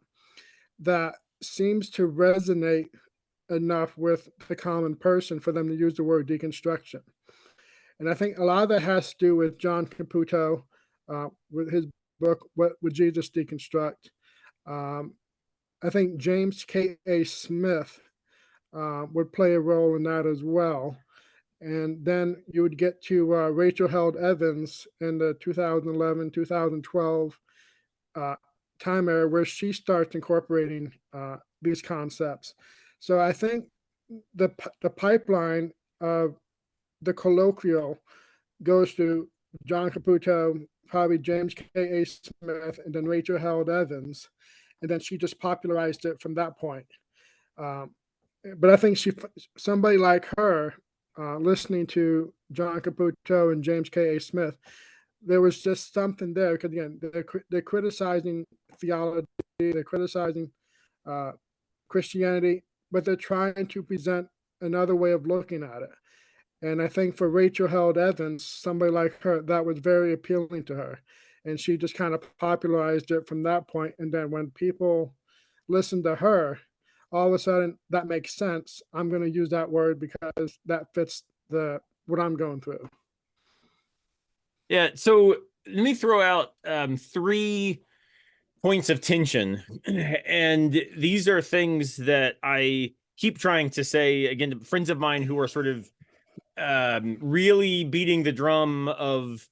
that seems to resonate enough with the common person for them to use the word deconstruction. And I think a lot of that has to do with John Caputo, with his book, What Would Jesus Deconstruct? I think James K.A. Smith would play a role in that as well. And then you would get to Rachel Held Evans in the 2011, 2012 time era where she starts incorporating these concepts. So I think the pipeline of the colloquial goes to John Caputo, probably James K.A. Smith, and then Rachel Held Evans. And then she just popularized it from that point. But I think somebody like her, listening to John Caputo and James K.A. Smith, there was just something there, because again, they're criticizing theology, they're criticizing Christianity, but they're trying to present another way of looking at it. And I think for Rachel Held Evans, somebody like her, that was very appealing to her. And she just kind of popularized it from that point. And then when people listen to her, all of a sudden that makes sense. I'm going to use that word because that fits what I'm going through. Yeah. So let me throw out 3 points of tension. And these are things that I keep trying to say, again, to friends of mine who are sort of really beating the drum of,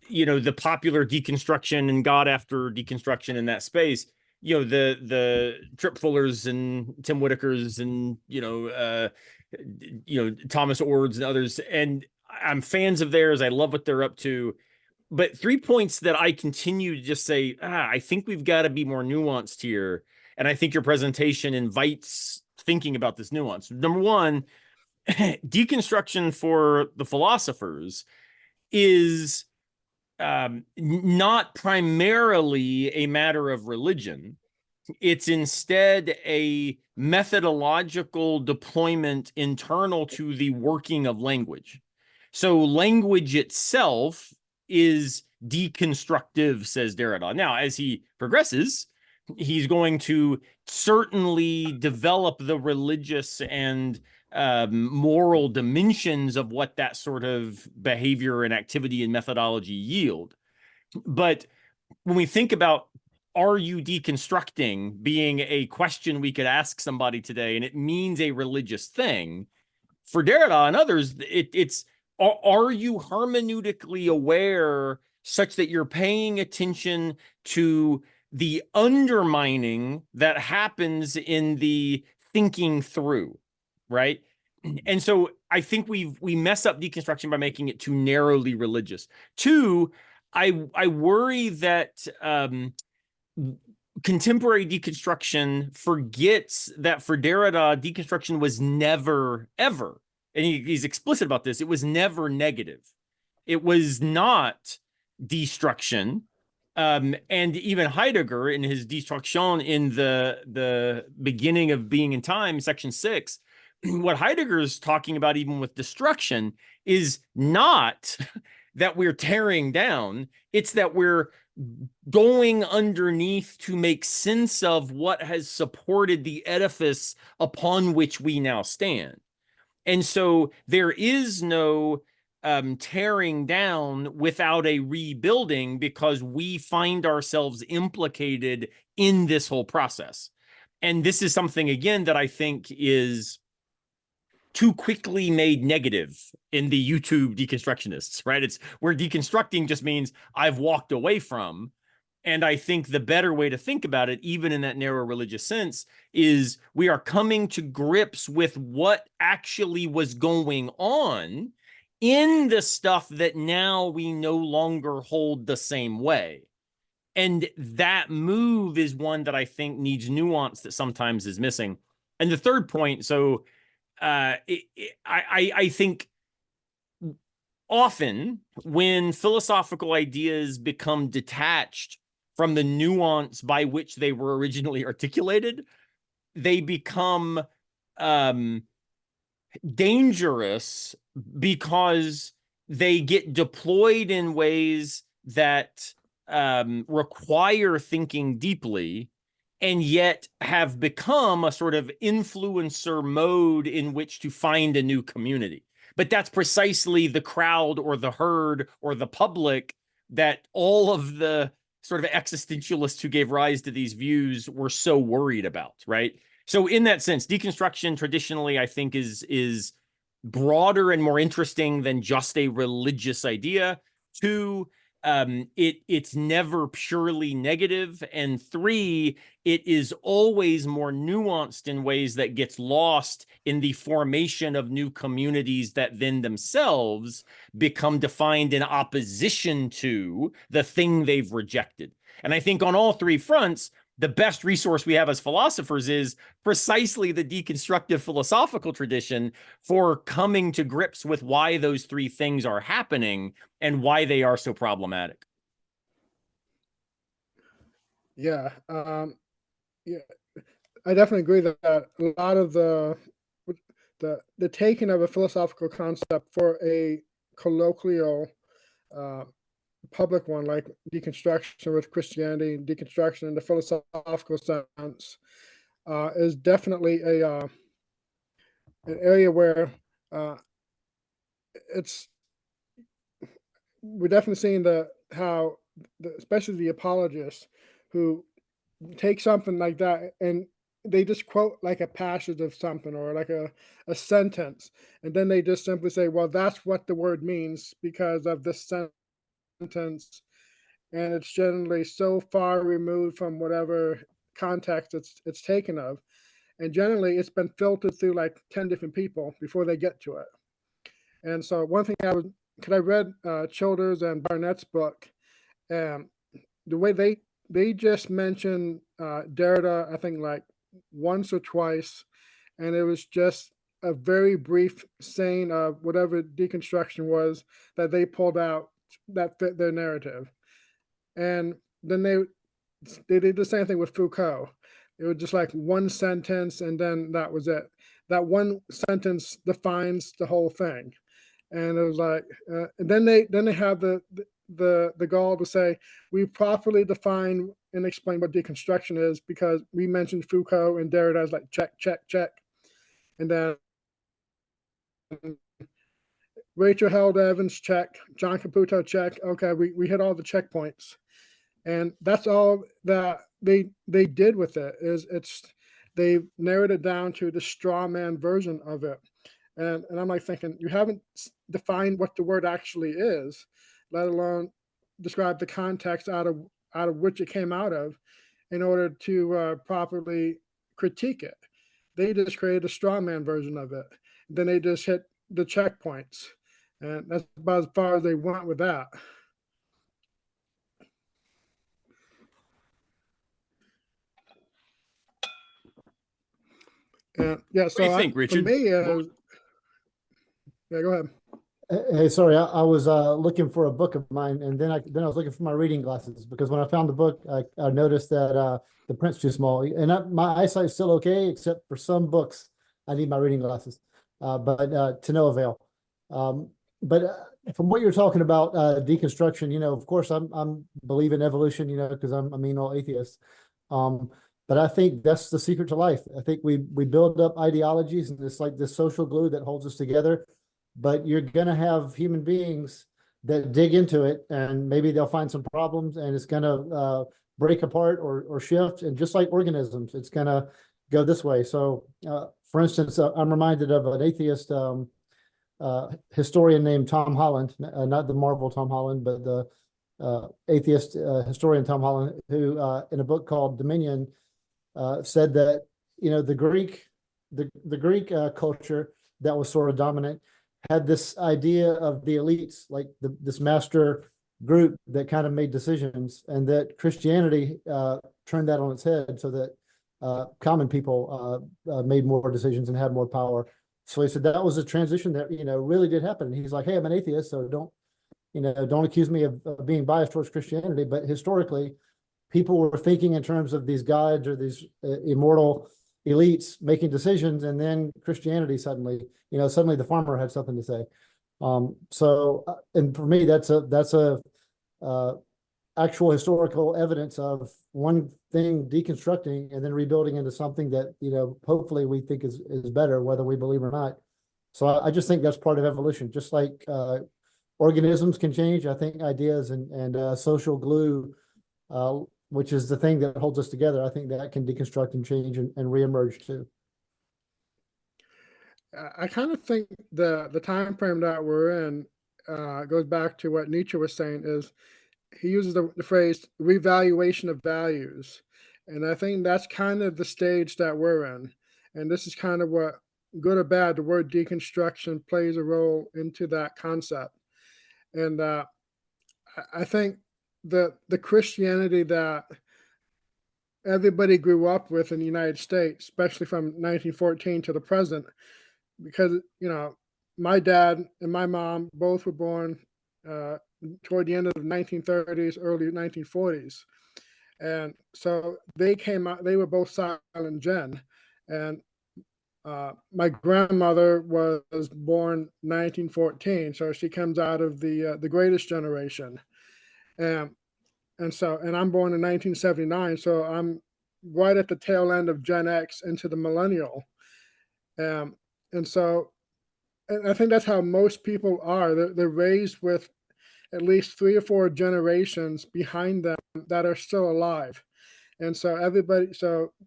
the popular deconstruction and God after deconstruction in that space. The Trip Fullers and Tim Whitakers and Thomas Ords and others, and I'm fans of theirs. I love what they're up to. But 3 points that I continue to just say, I think we've got to be more nuanced here. And I think your presentation invites thinking about this nuance. Number one, deconstruction for the philosophers is not primarily a matter of religion. It's instead a methodological deployment internal to the working of language. So language itself is deconstructive, says Derrida. Now, as he progresses, he's going to certainly develop the religious and moral dimensions of what that sort of behavior and activity and methodology yield. But when we think about, are you deconstructing being a question we could ask somebody today, and it means a religious thing, for Derrida and others, it's are you hermeneutically aware such that you're paying attention to the undermining that happens in the thinking through, right? And so I think we mess up deconstruction by making it too narrowly religious. 2, I worry that contemporary deconstruction forgets that for Derrida, deconstruction was never, ever, and he's explicit about this, it was never negative. It was not destruction. And even Heidegger in his Destruction in the beginning of Being in Time, section 6, what Heidegger is talking about even with destruction is not that we're tearing down, it's that we're going underneath to make sense of what has supported the edifice upon which we now stand. And so there is no tearing down without a rebuilding, because we find ourselves implicated in this whole process. And this is something, again, that I think is too quickly made negative in the YouTube deconstructionists, right? It's where deconstructing just means I've walked away from. And I think the better way to think about it, even in that narrow religious sense, is we are coming to grips with what actually was going on in the stuff that now we no longer hold the same way. And that move is one that I think needs nuance that sometimes is missing. And the third point, so I think often when philosophical ideas become detached from the nuance by which they were originally articulated, they become dangerous because they get deployed in ways that require thinking deeply, and yet have become a sort of influencer mode in which to find a new community. But that's precisely the crowd or the herd or the public that all of the sort of existentialists who gave rise to these views were so worried about, right? So in that sense, deconstruction traditionally, I think, is broader and more interesting than just a religious idea. Two, it's never purely negative. And three, it is always more nuanced in ways that gets lost in the formation of new communities that then themselves become defined in opposition to the thing they've rejected. And I think on all three fronts, the best resource we have as philosophers is precisely the deconstructive philosophical tradition for coming to grips with why those three things are happening and why they are so problematic. Yeah, yeah, I definitely agree that a lot of the taking of a philosophical concept for a colloquial public one, like deconstruction with Christianity, deconstruction in the philosophical sense, is definitely an area where it's we're definitely seeing how especially the apologists who take something like that and they just quote like a passage of something or like a sentence, and then they just simply say, well, that's what the word means because of this sentence, and it's generally so far removed from whatever context it's taken of, and generally it's been filtered through like 10 different people before they get to it. And so one thing because I read Childers and Barnett's book, and the way they just mentioned Derrida, I think like once or twice, and it was just a very brief saying of whatever deconstruction was that they pulled out that fit their narrative. And then they did the same thing with Foucault. It was just like one sentence, and then that was it. That one sentence defines the whole thing, and it was like, and then they have the gall to say we properly define and explain what deconstruction is because we mentioned Foucault and Derrida as like check, check, check, and then Rachel Held Evans check, John Caputo check. Okay, we hit all the checkpoints, and that's all that they did with it. They narrowed it down to the straw man version of it, and I'm like thinking, you haven't defined what the word actually is, let alone describe the context out of which it came out of in order to properly critique it. They just created a straw man version of it. Then they just hit the checkpoints, and that's about as far as they went with that. And yeah, What do you think, Richard? For me, yeah, go ahead. Hey, sorry, I was looking for a book of mine, and then I was looking for my reading glasses because when I found the book, I noticed that the print's too small, and my eyesight's still okay, except for some books I need my reading glasses, but to no avail. But from what you're talking about, deconstruction, of course I'm believe in evolution, because I'm a mean old atheist. But I think that's the secret to life. I think we build up ideologies, and it's like this social glue that holds us together. But you're going to have human beings that dig into it, and maybe they'll find some problems, and it's going to break apart or shift. And just like organisms, it's going to go this way. So, for instance, I'm reminded of an atheist historian named Tom Holland, not the Marvel Tom Holland, but the atheist historian Tom Holland, who in a book called Dominion said that the Greek culture that was sort of dominant had this idea of the elites, like this master group that kind of made decisions, and that Christianity turned that on its head so that common people made more decisions and had more power. So he said that was a transition that really did happen. And he's like, hey, I'm an atheist, so don't accuse me of being biased towards Christianity. But historically, people were thinking in terms of these gods or these immortal elites making decisions, and then Christianity suddenly the farmer had something to say. And for me, that's a actual historical evidence of one thing deconstructing and then rebuilding into something that, hopefully we think is better, whether we believe or not. So I just think that's part of evolution. Just like organisms can change, I think ideas and social glue, which is the thing that holds us together, I think that can deconstruct and change and reemerge too. I kind of think the time frame that we're in goes back to what Nietzsche was saying. Is he uses the phrase revaluation of values, and I think that's kind of the stage that we're in. And this is kind of what, good or bad, the word deconstruction plays a role into that concept. And I think the Christianity that everybody grew up with in the United States, especially from 1914 to the present, because my dad and my mom both were born toward the end of the 1930s, early 1940s, and so they came out. They were both silent gen, and my grandmother was born 1914, so she comes out of the greatest generation, and and I'm born in 1979, so I'm right at the tail end of Gen X into the millennial, um, and so and I think that's how most people are. They're raised with at least 3 or 4 generations behind them that are still alive. And so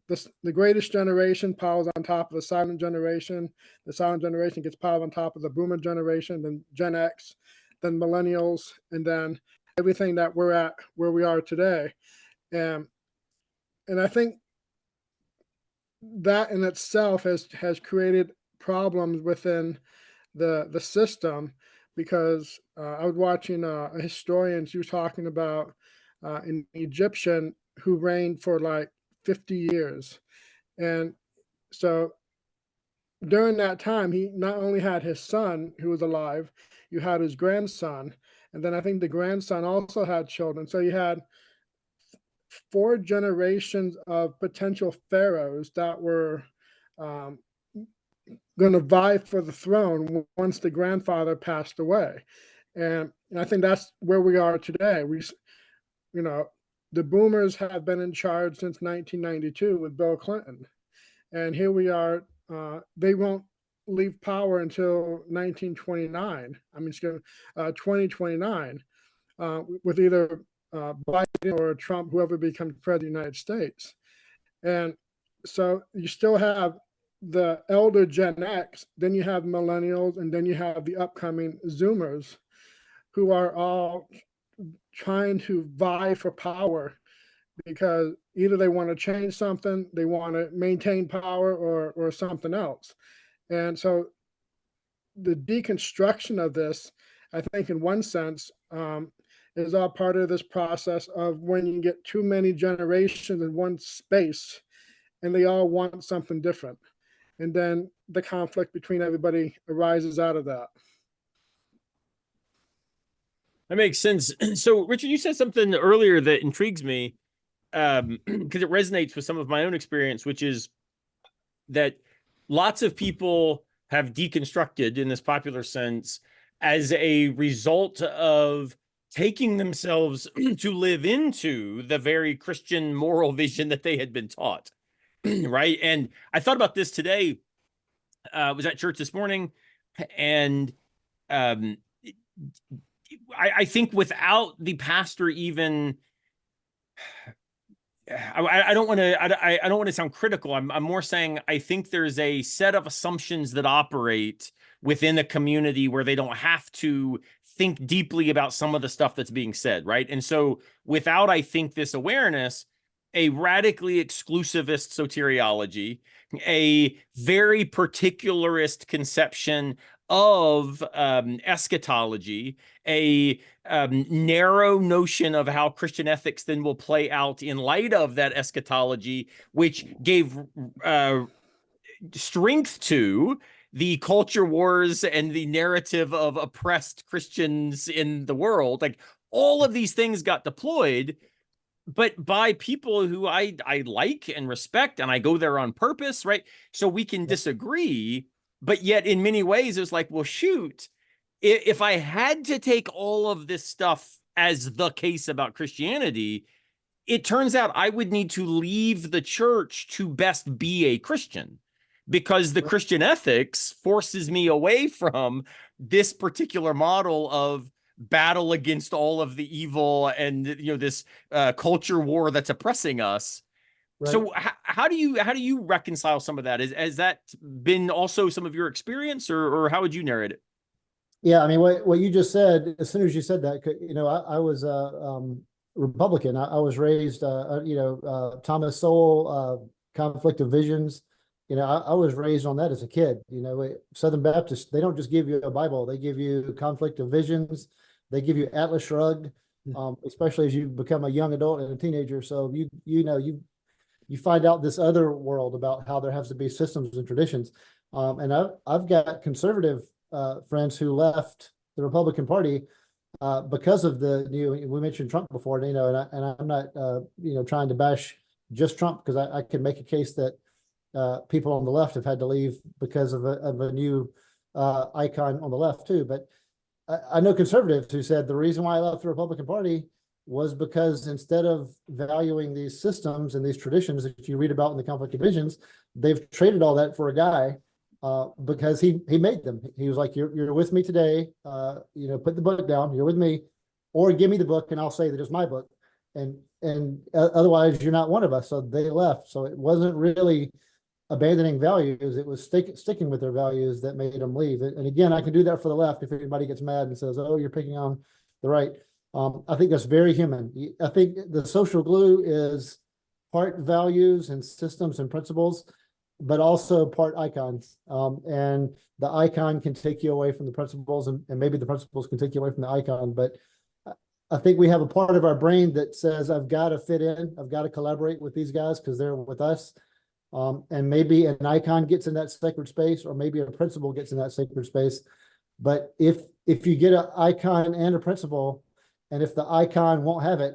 the greatest generation piles on top of the silent generation. The silent generation gets piled on top of the boomer generation, then Gen X, then millennials, and then everything that we're at where we are today. And I think that in itself has created problems within the system, because I was watching a historian. She was talking about an Egyptian who reigned for like 50 years. And so during that time, he not only had his son who was alive, you had his grandson, and then I think the grandson also had children. So you had 4 generations of potential pharaohs that were um, going to vie for the throne once the grandfather passed away. And I think that's where we are today. You know, the boomers have been in charge since 1992 with Bill Clinton. And here we are. They won't leave power until 1929. I mean, 2029, with either Biden or Trump, whoever becomes president of the United States. And so you still have the elder Gen X, then you have millennials, and then you have the upcoming Zoomers, who are all trying to vie for power, because either they want to change something, they want to maintain power, or something else. And so the deconstruction of this, I think, in one sense, is all part of this process of when you get too many generations in one space and they all want something different. And then the conflict between everybody arises out of that. That makes sense. So, Richard, you said something earlier that intrigues me, because it resonates with some of my own experience, which is that lots of people have deconstructed in this popular sense as a result of taking themselves to live into the very Christian moral vision that they had been taught. Right. And I thought about this today. Was at church this morning, and I think without the pastor even, I don't want to sound critical. I'm more saying I think there's a set of assumptions that operate within a community where they don't have to think deeply about some of the stuff that's being said, right? And so without, I think, this awareness, a radically exclusivist soteriology, a very particularist conception of eschatology, a narrow notion of how Christian ethics then will play out in light of that eschatology, which gave strength to the culture wars and the narrative of oppressed Christians in the world. Like, all of these things got deployed, but by people who I like and respect, and I go there on purpose, right? So we can disagree, but yet in many ways it's like, well, shoot, if I had to take all of this stuff as the case about Christianity, it turns out I would need to leave the church to best be a Christian, because the Christian ethics forces me away from this particular model of battle against all of the evil and, you know, this culture war that's oppressing us. Right. So how do you reconcile some of that? Has that been also some of your experience, or how would you narrate it? Yeah, I mean, what you just said, as soon as you said that, you know, I was Republican. I was raised, Thomas Sowell, conflict of visions. You know, I was raised on that as a kid. You know, Southern Baptists, they don't just give you a Bible; they give you conflict of visions. They give you Atlas Shrugged, especially as you become a young adult and a teenager. So you find out this other world about how there has to be systems and traditions. And I've got conservative friends who left the Republican Party because of we mentioned Trump before, you know, and I'm not trying to bash just Trump, because I can make a case that people on the left have had to leave because of a new icon on the left too. But I know conservatives who said the reason why I left the Republican Party was because instead of valuing these systems and these traditions that you read about in the conflict of visions, they've traded all that for a guy because he made them. He was like, you're with me today, put the book down, you're with me, or give me the book and I'll say that it's my book. And otherwise you're not one of us. So they left. So it wasn't really abandoning values. It was sticking with their values that made them leave. And again, I can do that for the left if anybody gets mad and says, oh, you're picking on the right. I think that's very human. I think the social glue is part values and systems and principles, but also part icons. And the icon can take you away from the principles, and maybe the principles can take you away from the icon. But I think we have a part of our brain that says, I've got to fit in, I've got to collaborate with these guys because they're with us. And maybe an icon gets in that sacred space, or maybe a principle gets in that sacred space. But if you get an icon and a principle, and if the icon won't have it,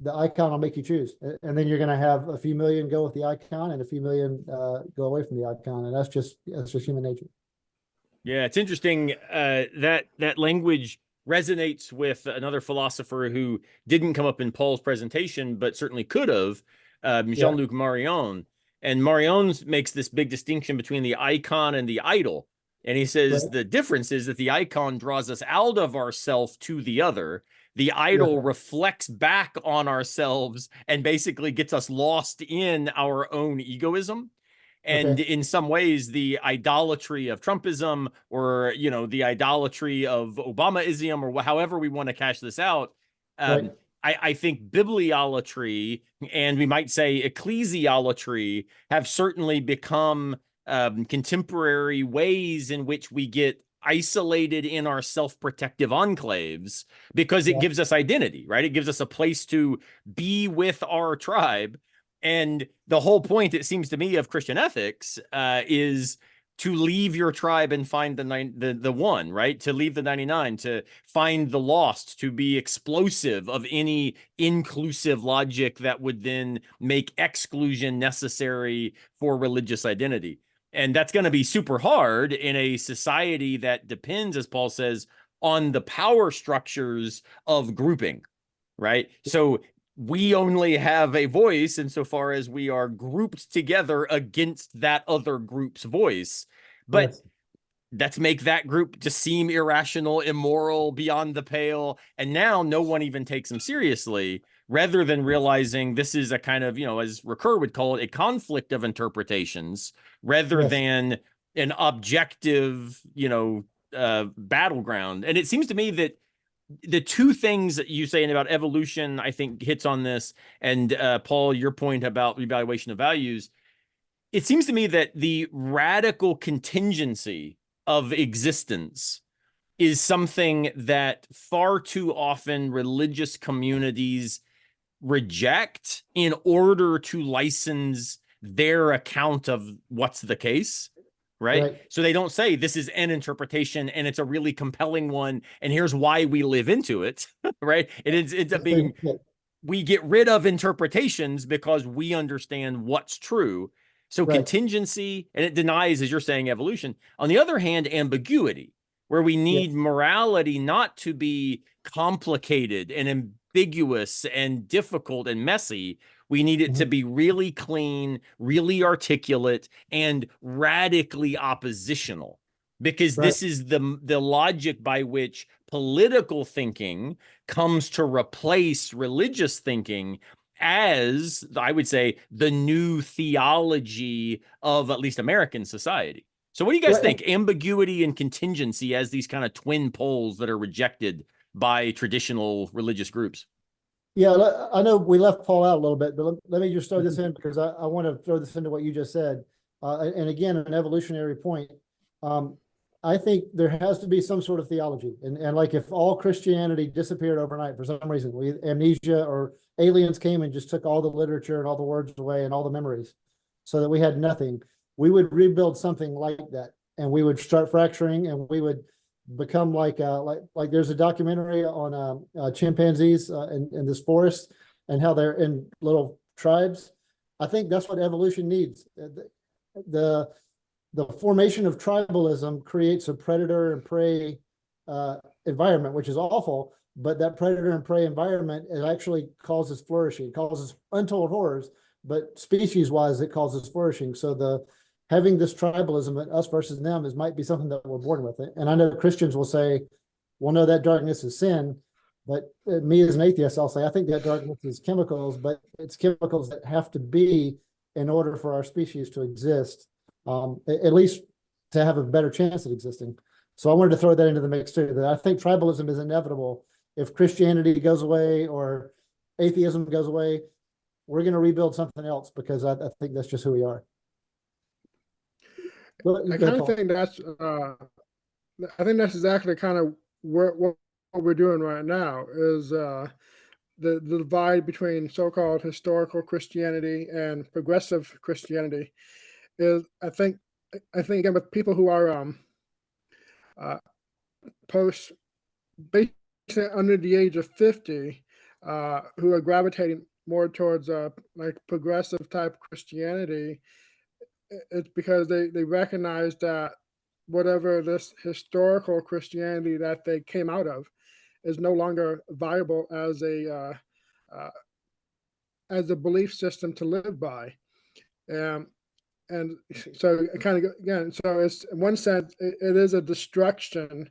the icon will make you choose. And then you're going to have a few million go with the icon and a few million go away from the icon. And that's just human nature. Yeah, it's interesting that language resonates with another philosopher who didn't come up in Paul's presentation, but certainly could have, Jean-Luc Marion. And Marion makes this big distinction between the icon and the idol. And he says the difference is that the icon draws us out of ourself to the other. The idol reflects back on ourselves and basically gets us lost in our own egoism. And in some ways, the idolatry of Trumpism, or, you know, the idolatry of Obamaism, or however we want to cash this out, I think bibliolatry, and we might say ecclesiolatry, have certainly become contemporary ways in which we get isolated in our self-protective enclaves, because it gives us identity, right? It gives us a place to be with our tribe. And the whole point, it seems to me, of Christian ethics is to leave your tribe and find the one, right? To leave the 99, to find the lost, to be explosive of any inclusive logic that would then make exclusion necessary for religious identity. And that's going to be super hard in a society that depends, as Paul says, on the power structures of grouping, right? So we only have a voice insofar as we are grouped together against that other group's voice. But let's make that group just seem irrational, immoral, beyond the pale. And now no one even takes them seriously, rather than realizing this is a kind of, you know, as Ricoeur would call it, a conflict of interpretations, rather than an objective, you know, battleground. And it seems to me that the two things that you saying about evolution, I think, hits on this. And Paul, your point about revaluation of values, it seems to me that the radical contingency of existence is something that far too often religious communities reject in order to license their account of what's the case. Right? So they don't say this is an interpretation and it's a really compelling one, and here's why we live into it. Right? It ends up being, we get rid of interpretations because we understand what's true. So contingency, and it denies, as you're saying, evolution. On the other hand, ambiguity. where we need morality not to be complicated and ambiguous and difficult and messy. We need it to be really clean, really articulate, and radically oppositional, because this is the logic by which political thinking comes to replace religious thinking as, I would say, the new theology of at least American society. So what do you guys think? Ambiguity and contingency as these kind of twin poles that are rejected by traditional religious groups. Yeah, I know we left Paul out a little bit, but let me just throw this in, because I want to throw this into what you just said. And again, an evolutionary point. I think there has to be some sort of theology. And like, if all Christianity disappeared overnight for some reason, amnesia, or aliens came and just took all the literature and all the words away and all the memories, so that we had nothing, we would rebuild something like that. And we would start fracturing, and we would become like there's a documentary on chimpanzees in this forest, and how they're in little tribes. I think that's what evolution needs. The formation of tribalism creates a predator and prey environment, which is awful. But that predator and prey environment, it actually causes flourishing. It causes untold horrors, but species-wise, it causes flourishing. So having this tribalism, us versus them, might be something that we're born with. And I know Christians will say, well, no, that darkness is sin. But me as an atheist, I'll say, I think that darkness is chemicals, but it's chemicals that have to be in order for our species to exist, at least to have a better chance at existing. So I wanted to throw that into the mix too, that I think tribalism is inevitable. If Christianity goes away or atheism goes away, we're going to rebuild something else, because I think that's just who we are. I kind of think I think that's exactly kind of what we're doing right now, is the divide between so-called historical Christianity and progressive Christianity. Is I think again, with people who are post basically under the age of 50, who are gravitating more towards like progressive type Christianity, it's because they recognize that whatever this historical Christianity that they came out of is no longer viable as a belief system to live by. And so it kind of, again, so it's, in one sense, it is a destruction,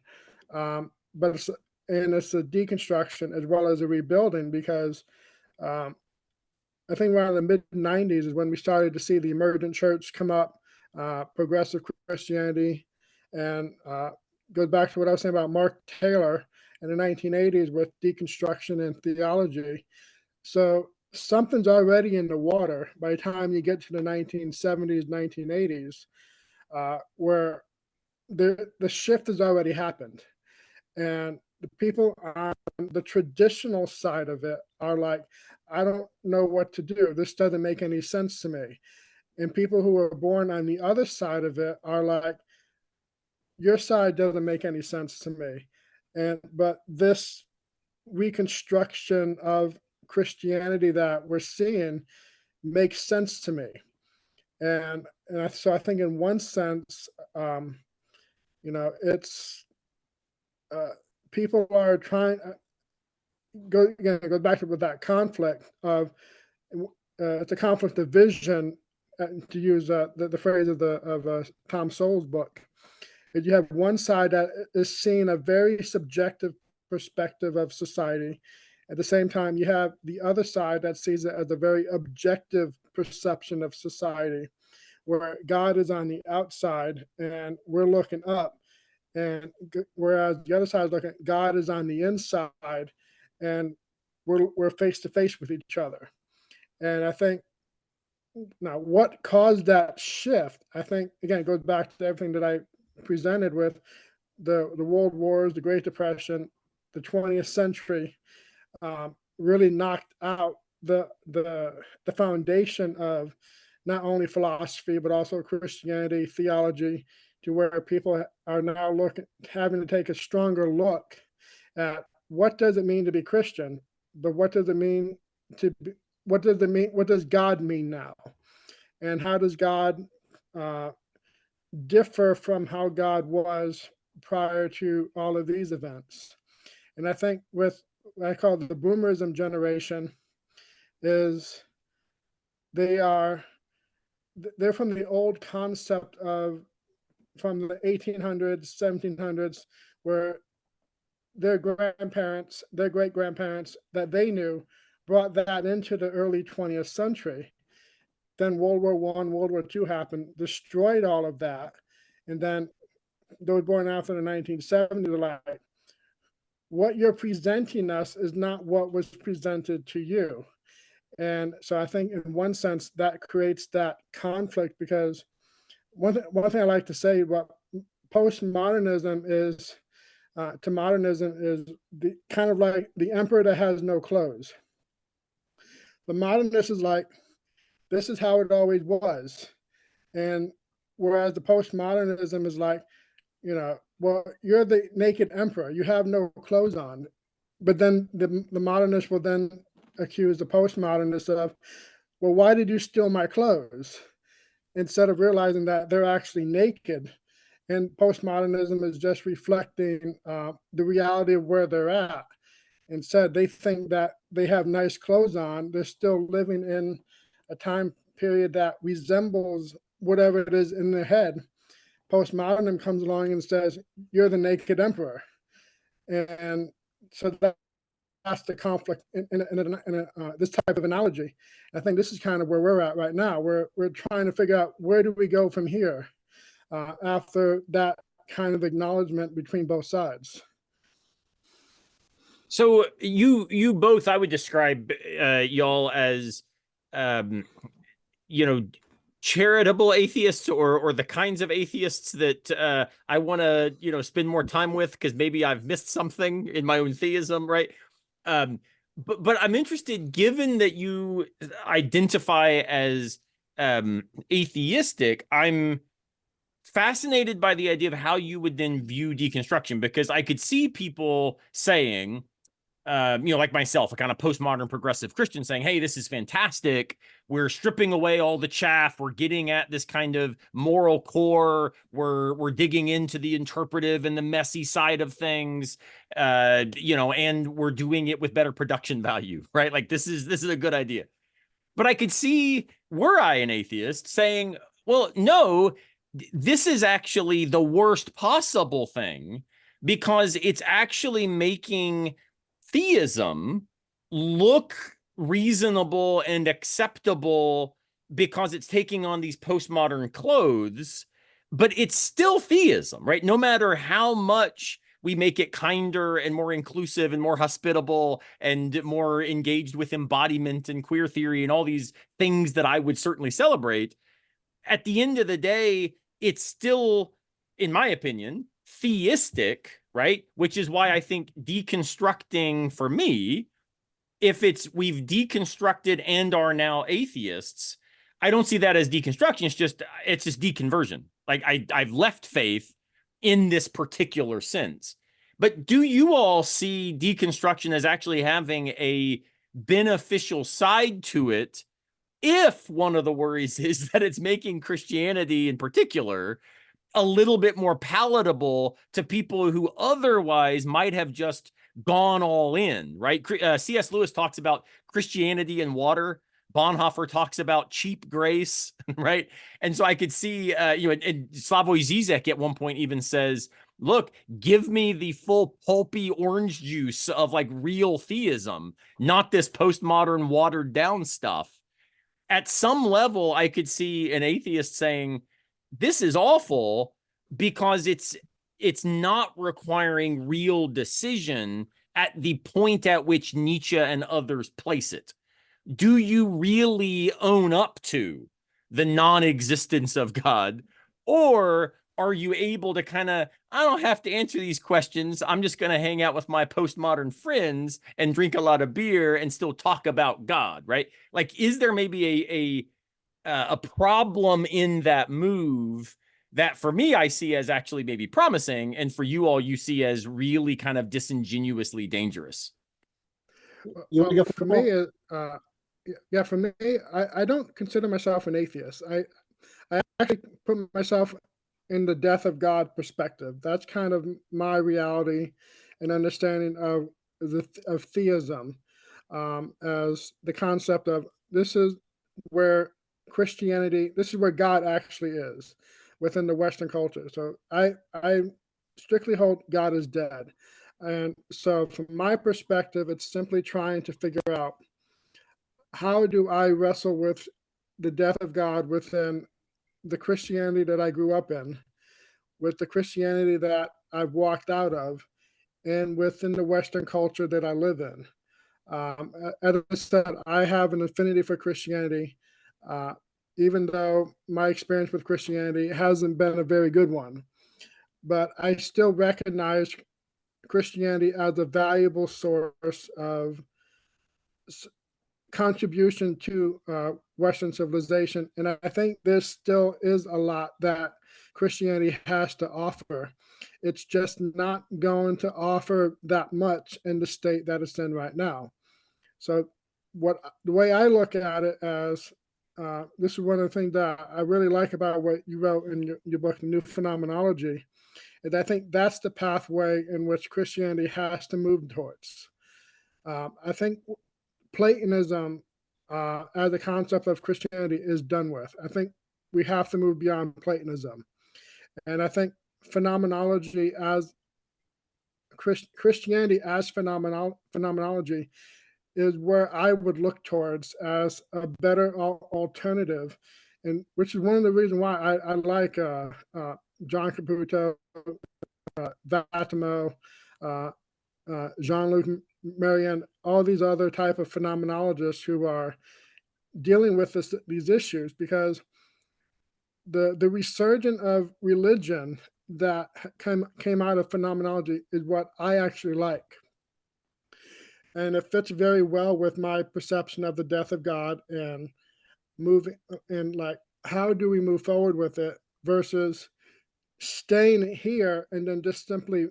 but it's a deconstruction as well as a rebuilding, because I think around the mid-90s is when we started to see the emergent church come up, progressive Christianity, and goes back to what I was saying about Mark Taylor in the 1980s with deconstruction and theology. So something's already in the water by the time you get to the 1970s, 1980s, where the shift has already happened. And the people on the traditional side of it are like, I don't know what to do. This doesn't make any sense to me. And people who are born on the other side of it are like, your side doesn't make any sense to me. But this reconstruction of Christianity that we're seeing makes sense to me. So I think in one sense, it's people are trying go back to with that conflict of it's a conflict of vision, to use the phrase of Tom Sowell's book. Is you have one side that is seeing a very subjective perspective of society. At the same time, you have the other side that sees it as a very objective perception of society, where God is on the outside and we're looking up. And whereas the other side is looking, God is on the inside, and we're face to face with each other. And I think now what caused that shift, I think, again, it goes back to everything that I presented with the world wars, the Great Depression, the 20th century, really knocked out the foundation of not only philosophy but also Christianity, theology, to where people are now having to take a stronger look at what does it mean to be Christian, but what does God mean now, and how does God differ from how God was prior to all of these events. And I think with what I call the boomerism generation is they're from the old concept of from the 1800s, 1700s, where their grandparents, their great grandparents that they knew brought that into the early 20th century. Then World War I, World War II happened, destroyed all of that. And then those born after the 1970s are like, what you're presenting us is not what was presented to you. And so I think in one sense that creates that conflict, because one thing I like to say about postmodernism is to modernism is the kind of like the emperor that has no clothes. The modernist is like, this is how it always was. And whereas the postmodernism is like, well, you're the naked emperor, you have no clothes on. But then the modernist will then accuse the postmodernist of, well, why did you steal my clothes? Instead of realizing that they're actually naked. And postmodernism is just reflecting the reality of where they're at. Instead, they think that they have nice clothes on. They're still living in a time period that resembles whatever it is in their head. Postmodernism comes along and says, you're the naked emperor. And so that's the conflict in this type of analogy. I think this is kind of where we're at right now. We're trying to figure out, where do we go from here after that kind of acknowledgement between both sides. So you both, I would describe y'all as, charitable atheists, or the kinds of atheists that I want to, spend more time with, because maybe I've missed something in my own theism, right? But I'm interested, given that you identify as atheistic, I'm fascinated by the idea of how you would then view deconstruction, because I could see people saying, like myself, a kind of postmodern progressive Christian, saying, hey, this is fantastic. We're stripping away all the chaff. We're getting at this kind of moral core. We're digging into the interpretive and the messy side of things, and we're doing it with better production value, right? Like this is a good idea. But I could see, were I an atheist, saying, well, no, this is actually the worst possible thing, because it's actually making theism look reasonable and acceptable, because it's taking on these postmodern clothes, but it's still theism, right? No matter how much we make it kinder and more inclusive and more hospitable and more engaged with embodiment and queer theory and all these things that I would certainly celebrate, at the end of the day, it's still, in my opinion, theistic, right? Which is why I think deconstructing, for me, if we've deconstructed and are now atheists, I don't see that as deconstruction. It's just deconversion. Like I've left faith in this particular sense. But do you all see deconstruction as actually having a beneficial side to it, if one of the worries is that it's making Christianity in particular a little bit more palatable to people who otherwise might have just gone all in, right? C.S. Lewis talks about Christianity and water. Bonhoeffer talks about cheap grace, right? And so I could see, and Slavoj Žižek at one point even says, look, give me the full pulpy orange juice of like real theism, not this postmodern watered down stuff. At some level, I could see an atheist saying, this is awful, because it's not requiring real decision at the point at which Nietzsche and others place it. Do you really own up to the non-existence of God? Or are you able to kind of, I don't have to answer these questions, I'm just going to hang out with my postmodern friends and drink a lot of beer and still talk about God, right? Like, is there maybe a problem in that move that, for me, I see as actually maybe promising, and for you all, you see as really kind of disingenuously dangerous? Well, for me, for me, I don't consider myself an atheist. I actually put myself in the death of God perspective. That's kind of my reality and understanding of theism, as the concept of this is where Christianity, this is where God actually is within the Western culture. So I strictly hold God is dead. And so from my perspective, it's simply trying to figure out, how do I wrestle with the death of God within the Christianity that I grew up in, with the Christianity that I've walked out of, and within the Western culture that I live in. As I said, I have an affinity for Christianity, uh, even though my experience with Christianity hasn't been a very good one. But I still recognize Christianity as a valuable source of contribution to Western civilization. And I think there still is a lot that Christianity has to offer. It's just not going to offer that much in the state that it's in right now. So, the way I look at it as, this is one of the things that I really like about what you wrote in your book, The New Phenomenology, and I think that's the pathway in which Christianity has to move towards. I think Platonism, as a concept of Christianity, is done with. I think we have to move beyond Platonism. And I think phenomenology as Christianity as phenomenology is where I would look towards as a better alternative, and which is one of the reasons why I like John Caputo, Vatimo, Jean-Luc Marion, all these other type of phenomenologists who are dealing with these issues, because the resurgence of religion that came out of phenomenology is what I actually like. And it fits very well with my perception of the death of God and moving, and like, how do we move forward with it versus staying here and then just simply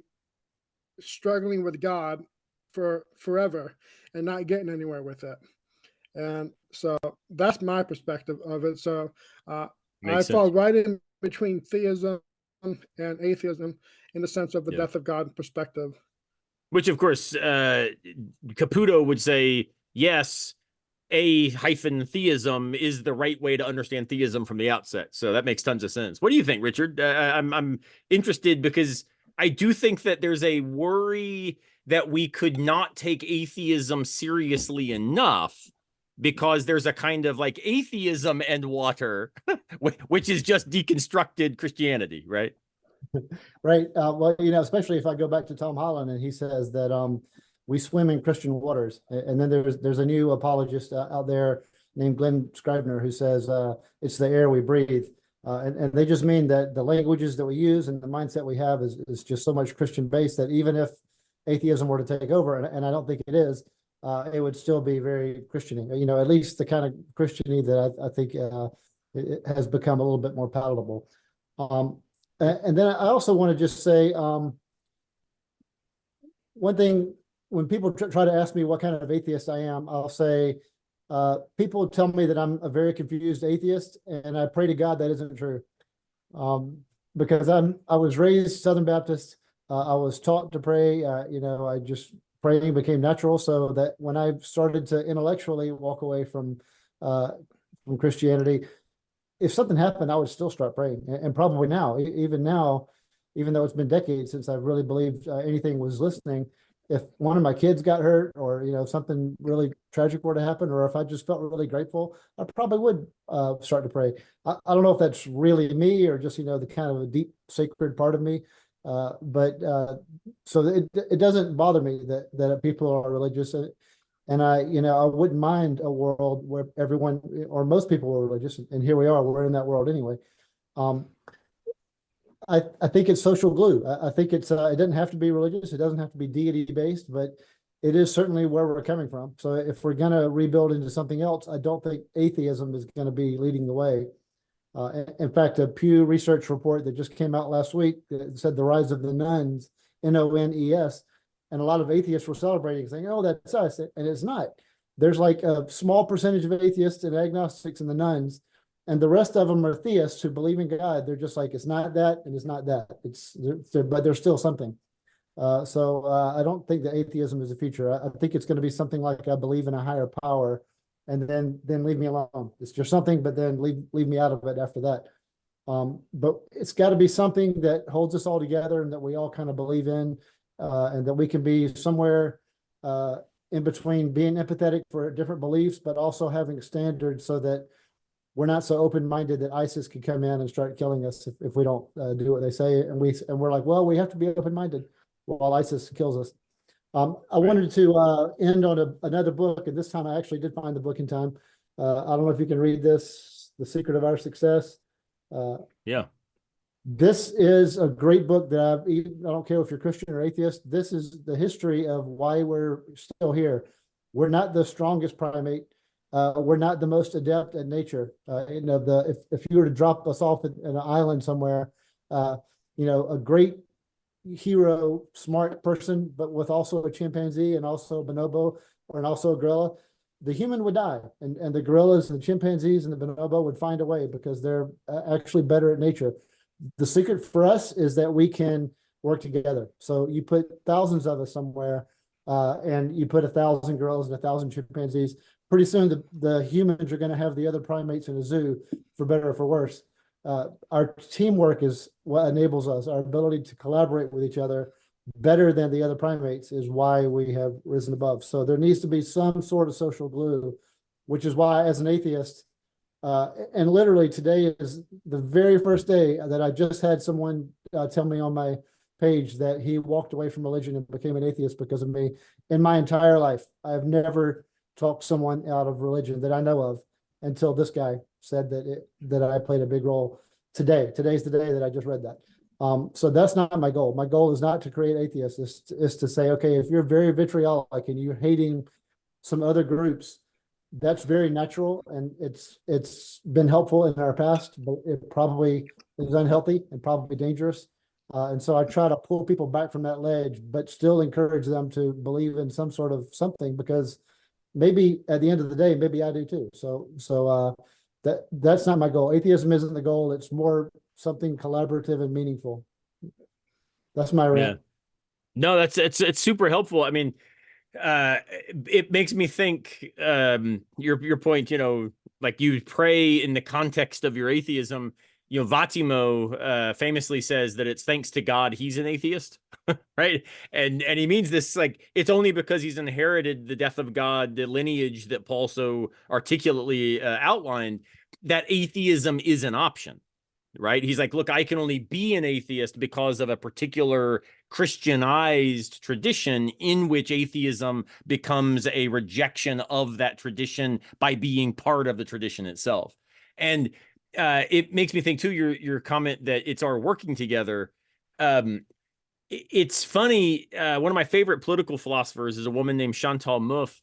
struggling with God for forever and not getting anywhere with it. And so that's my perspective of it. So I Makes fall sense. right in between theism and atheism in the sense of the Yeah. death of God perspective. Which, of course, Caputo would say, yes, theism is the right way to understand theism from the outset. So that makes tons of sense. What do you think, Richard? I'm interested because I do think that there's a worry that we could not take atheism seriously enough, because there's a kind of like atheism and water, which is just deconstructed Christianity, right? Right. Well, especially if I go back to Tom Holland, and he says that we swim in Christian waters. And then there's a new apologist out there named Glenn Scribner who says it's the air we breathe. And they just mean that the languages that we use and the mindset we have is just so much Christian based that even if atheism were to take over, and I don't think it is, it would still be very Christian-y. At least the kind of Christian-y that I think it has become a little bit more palatable. And then I also want to just say one thing. When people try to ask me what kind of atheist I am, I'll say people tell me that I'm a very confused atheist, and I pray to God that isn't true. Because I was raised Southern Baptist. I was taught to pray. I just praying became natural. So that when I started to intellectually walk away from Christianity, if something happened, I would still start praying, and probably now, even now, even though it's been decades since I've really believed anything was listening. If one of my kids got hurt, or something really tragic were to happen, or if I just felt really grateful, I probably would start to pray. I don't know if that's really me or just the kind of a deep sacred part of me, but so it doesn't bother me that people are religious. And I wouldn't mind a world where everyone or most people were religious, and here we are. We're in that world anyway. I think it's social glue. I think it doesn't have to be religious. It doesn't have to be deity based, but it is certainly where we're coming from. So if we're going to rebuild into something else, I don't think atheism is going to be leading the way. In fact, a Pew Research report that just came out last week said the rise of the nones, Nones, and a lot of atheists were celebrating, saying, "Oh, that's us," and it's not. There's like a small percentage of atheists and agnostics in the nones, And the rest of them are theists who believe in God. They're just like, it's not that and it's not that. But there's still something. So I don't think that atheism is the future. I think it's going to be something like I believe in a higher power, and then leave me alone. It's just something, but then leave me out of it after that. But it's got to be something that holds us all together and that we all kind of believe in, and that we can be somewhere in between being empathetic for different beliefs, but also having standards so that we're not so open-minded that ISIS could come in and start killing us if we don't do what they say. And we're like, well, we have to be open-minded while ISIS kills us. I wanted to end on another book, and this time I actually did find the book in time. I don't know if you can read this, The Secret of Our Success. Yeah. This is a great book that I don't care if you're Christian or atheist. This is the history of why we're still here. We're not the strongest primate. We're not the most adept at nature. If you were to drop us off in an island somewhere, a great hero, smart person, but with also a chimpanzee and also a bonobo and also a gorilla, the human would die, and the gorillas and the chimpanzees and the bonobo would find a way because they're actually better at nature. The secret for us is that we can work together. So you put thousands of us somewhere, and you put 1,000 gorillas and 1,000 chimpanzees. Pretty soon, the humans are going to have the other primates in a zoo, for better or for worse. Our teamwork is what enables us. Our ability to collaborate with each other better than the other primates is why we have risen above. So there needs to be some sort of social glue, which is why, as an atheist, and literally today is the very first day that I just had someone tell me on my page that he walked away from religion and became an atheist because of me. In my entire life, I have never talked someone out of religion that I know of until this guy said that I played a big role today. Today's the day that I just read that. So that's not my goal. My goal is not to create atheists. Is to say, okay, if you're very vitriolic and you're hating some other groups, that's very natural, and it's been helpful in our past, but it probably is unhealthy and probably dangerous. And so I try to pull people back from that ledge, but still encourage them to believe in some sort of something, because maybe at the end of the day, maybe I do too. So that's not my goal. Atheism isn't the goal. It's more something collaborative and meaningful. That's my rant. No, it's super helpful. I mean, it makes me think, your point, like you pray in the context of your atheism. Vatimo famously says that it's thanks to God he's an atheist, right? And he means this, like, it's only because he's inherited the death of God, the lineage that Paul so articulately outlined, that atheism is an option, right? He's like, look, I can only be an atheist because of a particular Christianized tradition in which atheism becomes a rejection of that tradition by being part of the tradition itself. And it makes me think too, your comment that it's our working together. It's funny. One of my favorite political philosophers is a woman named Chantal Mouffe,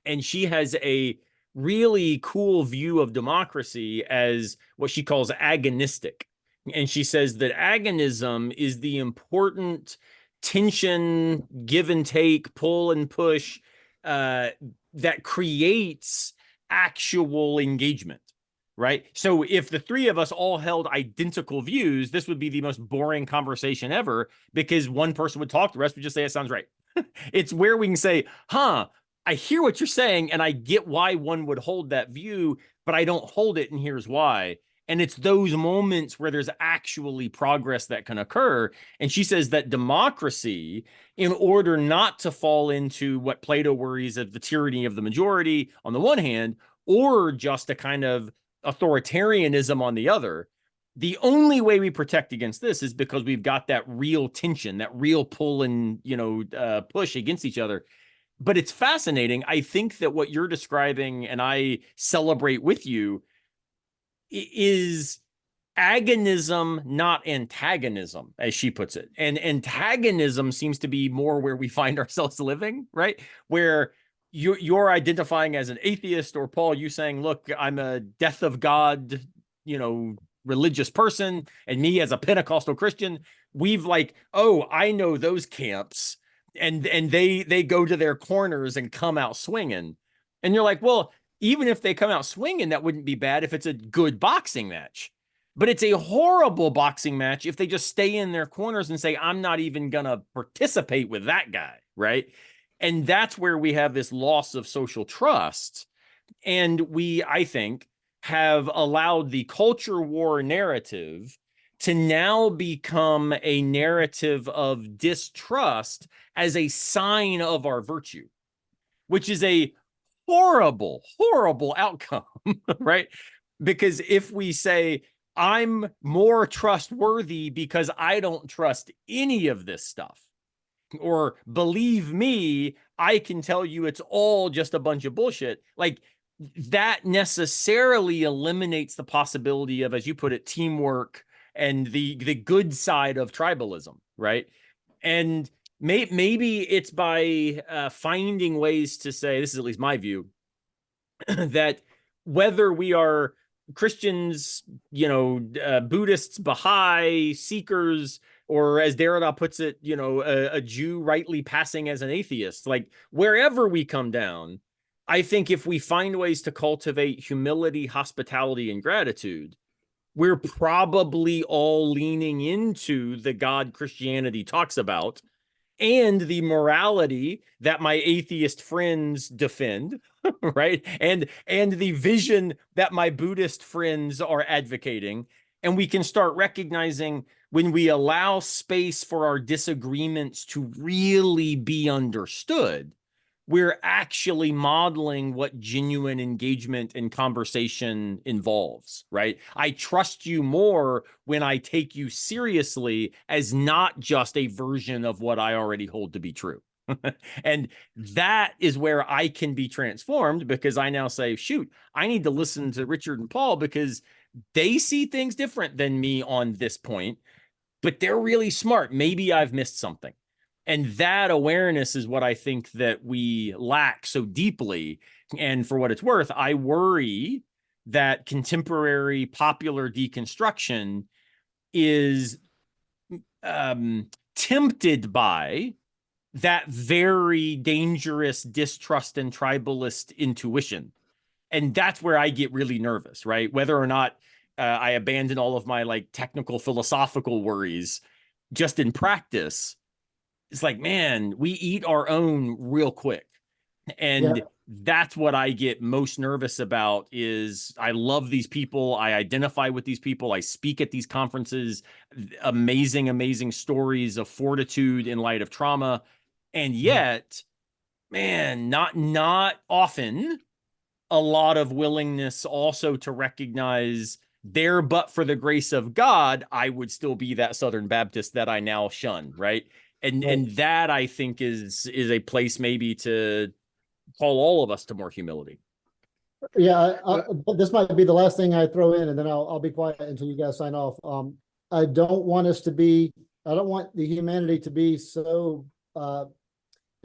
and she has a really cool view of democracy as what she calls agonistic. And she says that agonism is the important tension, give and take, pull and push that creates actual engagement. Right. So if the three of us all held identical views, this would be the most boring conversation ever, because one person would talk, the rest would just say, it sounds right. It's where we can say, I hear what you're saying, and I get why one would hold that view, but I don't hold it, and here's why. And it's those moments where there's actually progress that can occur. And she says that democracy, in order not to fall into what Plato worries of the tyranny of the majority on the one hand, or just a kind of authoritarianism on the other, the only way we protect against this is because we've got that real tension, that real pull and push against each other. But it's fascinating. I think that what you're describing, and I celebrate with you, is agonism, not antagonism, as she puts it. And antagonism seems to be more where we find ourselves living, right? Where you're identifying as an atheist, or Paul, you saying, look, I'm a death of God, religious person, and me as a Pentecostal Christian, we've like, oh, I know those camps, and they go to their corners and come out swinging. And you're like, well, even if they come out swinging, that wouldn't be bad if it's a good boxing match. But it's a horrible boxing match if they just stay in their corners and say, I'm not even going to participate with that guy, right? And that's where we have this loss of social trust. And we, I think, have allowed the culture war narrative to now become a narrative of distrust as a sign of our virtue, which is a horrible, horrible outcome, right? Because if we say, I'm more trustworthy because I don't trust any of this stuff, or believe me, I can tell you it's all just a bunch of bullshit, like that necessarily eliminates the possibility of, as you put it, teamwork and the good side of tribalism, right? And maybe it's by finding ways to say, this is at least my view, that whether we are Christians, Buddhists, Baha'i, Seekers, or as Derrida puts it, a Jew rightly passing as an atheist, like wherever we come down, I think if we find ways to cultivate humility, hospitality, and gratitude, we're probably all leaning into the God Christianity talks about and the morality that my atheist friends defend, right? And the vision that my Buddhist friends are advocating. And we can start recognizing when we allow space for our disagreements to really be understood, we're actually modeling what genuine engagement and conversation involves, right? I trust you more when I take you seriously as not just a version of what I already hold to be true. And that is where I can be transformed, because I now say, shoot, I need to listen to Richard and Paul because they see things different than me on this point, but they're really smart. Maybe I've missed something. And that awareness is what I think that we lack so deeply. And for what it's worth, I worry that contemporary popular deconstruction is tempted by that very dangerous distrust and tribalist intuition. And that's where I get really nervous, right? Whether or not I abandon all of my like technical philosophical worries, just in practice, it's like, man, we eat our own real quick. And that's what I get most nervous about. Is I love these people. I identify with these people. I speak at these conferences, amazing, amazing stories of fortitude in light of trauma. And yet, man, not often a lot of willingness also to recognize there, but for the grace of God, I would still be that Southern Baptist that I now shun, right? And that I think is a place maybe to call all of us to more humility. Yeah, this might be the last thing I throw in, and then I'll be quiet until you guys sign off. I don't want the humanity to be so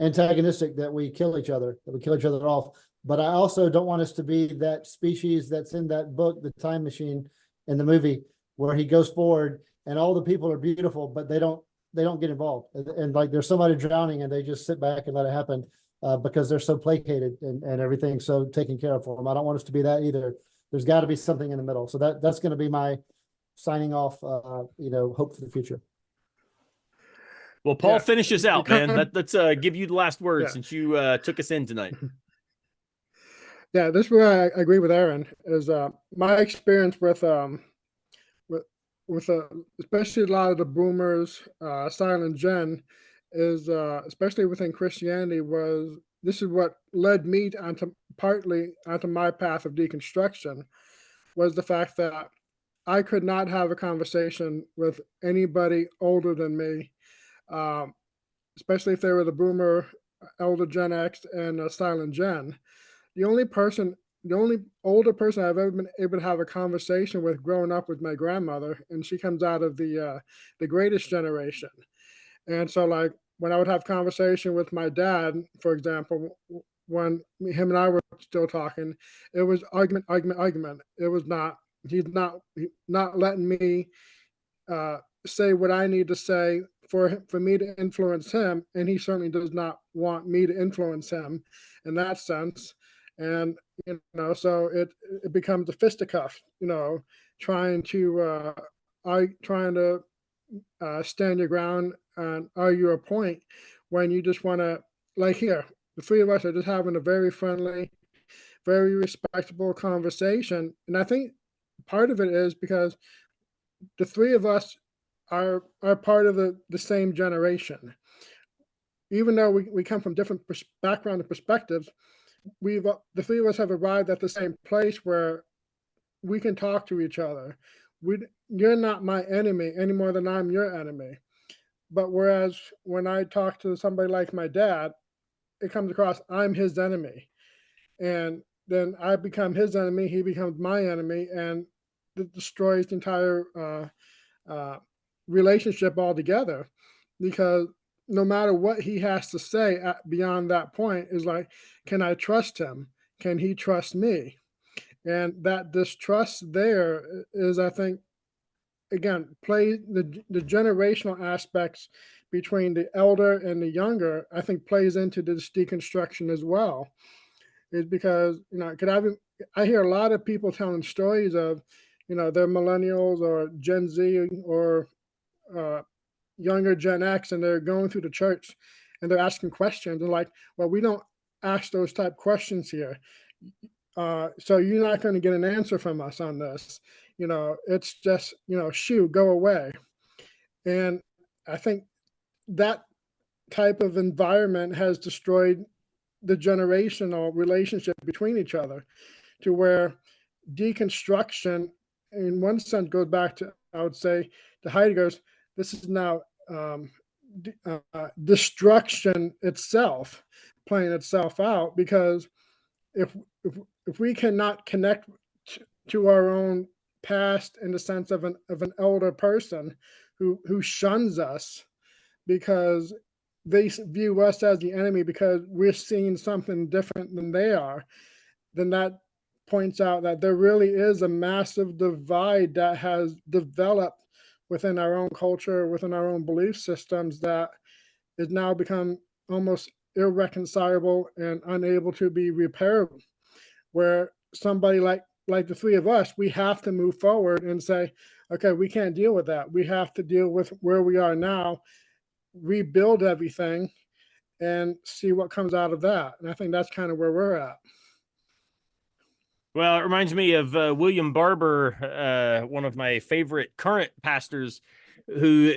antagonistic that we kill each other, off. But I also don't want us to be that species that's in that book, The Time Machine, in the movie, where he goes forward and all the people are beautiful, but they don't get involved. And like there's somebody drowning and they just sit back and let it happen because they're so placated and everything so taken care of for them. I don't want us to be that either. There's got to be something in the middle. So that's going to be my signing off, hope for the future. Well, Paul, finishes out, man. Let's give you the last word since you took us in tonight. Yeah, this is where I agree with Aaron. Is my experience with especially a lot of the boomers, Silent Gen, is especially within Christianity, this is what led me partly onto my path of deconstruction, was the fact that I could not have a conversation with anybody older than me, especially if they were the boomer, elder Gen X, and Silent Gen. The only older person I've ever been able to have a conversation with growing up with my grandmother, and she comes out of the greatest generation. And so like when I would have conversation with my dad, for example, when him and I were still talking, it was argument. It was he's not letting me say what I need to say for me to influence him, and he certainly does not want me to influence him in that sense. And so it becomes a fisticuff, trying to stand your ground and argue a point when you just want to, like here, the three of us are just having a very friendly, very respectable conversation. And I think part of it is because the three of us are part of the same generation. Even though we come from different background and perspectives, the three of us have arrived at the same place where we can talk to each other. You're not my enemy any more than I'm your enemy. But whereas when I talk to somebody like my dad, it comes across I'm his enemy, and then I become his enemy. He becomes my enemy, and it destroys the entire relationship altogether. Because no matter what he has to say beyond that point is like, can I trust him? Can he trust me? And that distrust there is, I think, again, play the generational aspects between the elder and the younger, I think plays into this deconstruction as well. Is because, I hear a lot of people telling stories of, they're millennials or Gen Z or younger Gen X, and they're going through the church and they're asking questions. They're like, well, we don't ask those type questions here. So you're not going to get an answer from us on this. It's just, shoo, go away. And I think that type of environment has destroyed the generational relationship between each other, to where deconstruction, in one sense, goes back to, I would say, to Heidegger's, this is now destruction itself playing itself out, because if if we cannot connect to our own past in the sense of an elder person who shuns us because they view us as the enemy because we're seeing something different than they are, then that points out that there really is a massive divide that has developed within our own culture, within our own belief systems, that is now become almost irreconcilable and unable to be repaired. Where somebody like the three of us, we have to move forward and say, okay, we can't deal with that. We have to deal with where we are now, rebuild everything, and see what comes out of that. And I think that's kind of where we're at. Well, it reminds me of William Barber, one of my favorite current pastors, who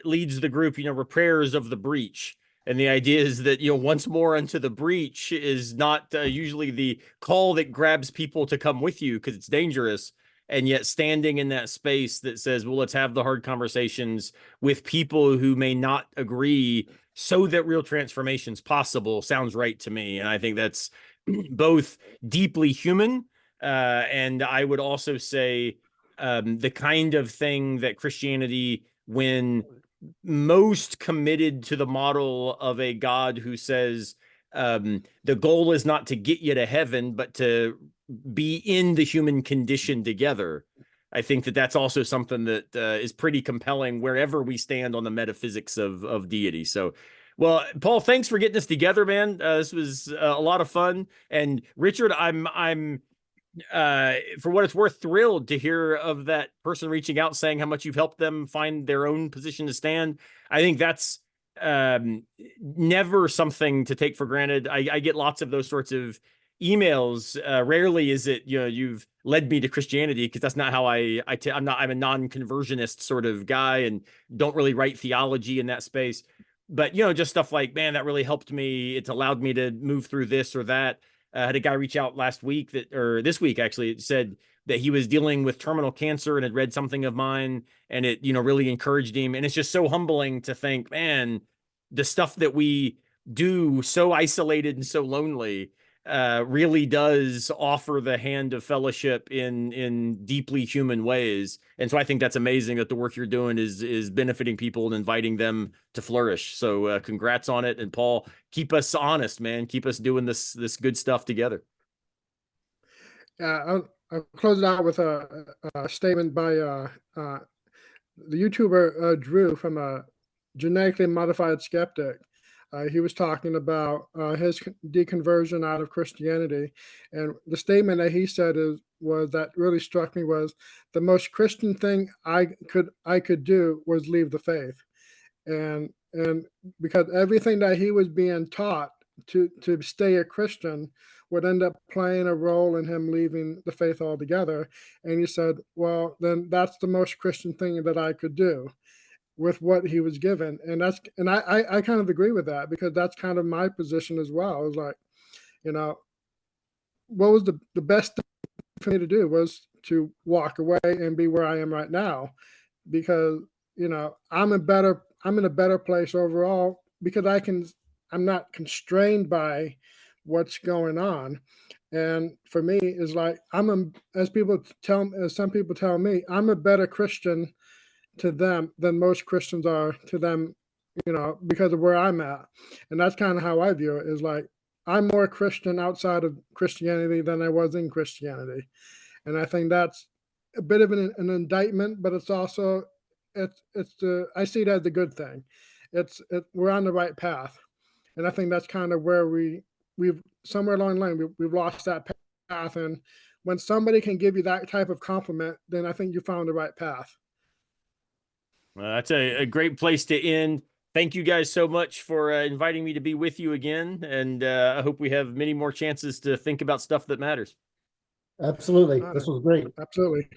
leads the group, Repairers of the Breach. And the idea is that, once more unto the breach is not usually the call that grabs people to come with you because it's dangerous. And yet standing in that space that says, well, let's have the hard conversations with people who may not agree so that real transformation is possible sounds right to me. And I think that's both deeply human, and I would also say the kind of thing that Christianity, when most committed to the model of a God who says the goal is not to get you to heaven, but to be in the human condition together. I think that that's also something that is pretty compelling wherever we stand on the metaphysics of deity. So, well, Paul, thanks for getting us together, man. This was a lot of fun. And Richard, I'm for what it's worth, thrilled to hear of that person reaching out saying how much you've helped them find their own position to stand. I think that's never something to take for granted. I get lots of those sorts of emails. Rarely is it, you've led me to Christianity, because that's not how I'm a non-conversionist sort of guy and don't really write theology in that space. But, just stuff like, man, that really helped me. It's allowed me to move through this or that. I had a guy reach out last week or this week, actually, it said that he was dealing with terminal cancer and had read something of mine, and it, really encouraged him. And it's just so humbling to think, man, the stuff that we do so isolated and so lonely really does offer the hand of fellowship in deeply human ways. And so I think that's amazing that the work you're doing is benefiting people and inviting them to flourish. So congrats on it. And Paul, keep us honest, man. Keep us doing this good stuff together. I'll close it out with a statement by the YouTuber Drew from a Genetically Modified Skeptic. he was talking about his deconversion out of Christianity, and the statement that he said was that really struck me was the most Christian thing I could do was leave the faith, and because everything that he was being taught to stay a Christian would end up playing a role in him leaving the faith altogether. And he said, well, then that's the most Christian thing that I could do with what he was given. And I kind of agree with that, because that's kind of my position as well. It was like, what was the best thing for me to do was to walk away and be where I am right now, because I'm in a better place overall, because I'm not constrained by what's going on. And for me, is like as some people tell me, I'm a better Christian to them than most Christians are to them, because of where I'm at. And that's kind of how I view it, is like, I'm more Christian outside of Christianity than I was in Christianity. And I think that's a bit of an indictment, but it's also, I see it as a good thing. We're on the right path. And I think that's kind of where we've somewhere along the line, we've lost that path. And when somebody can give you that type of compliment, then I think you found the right path. That's a great place to end. Thank you guys so much for inviting me to be with you again. And I hope we have many more chances to think about stuff that matters. Absolutely. This was great. Absolutely.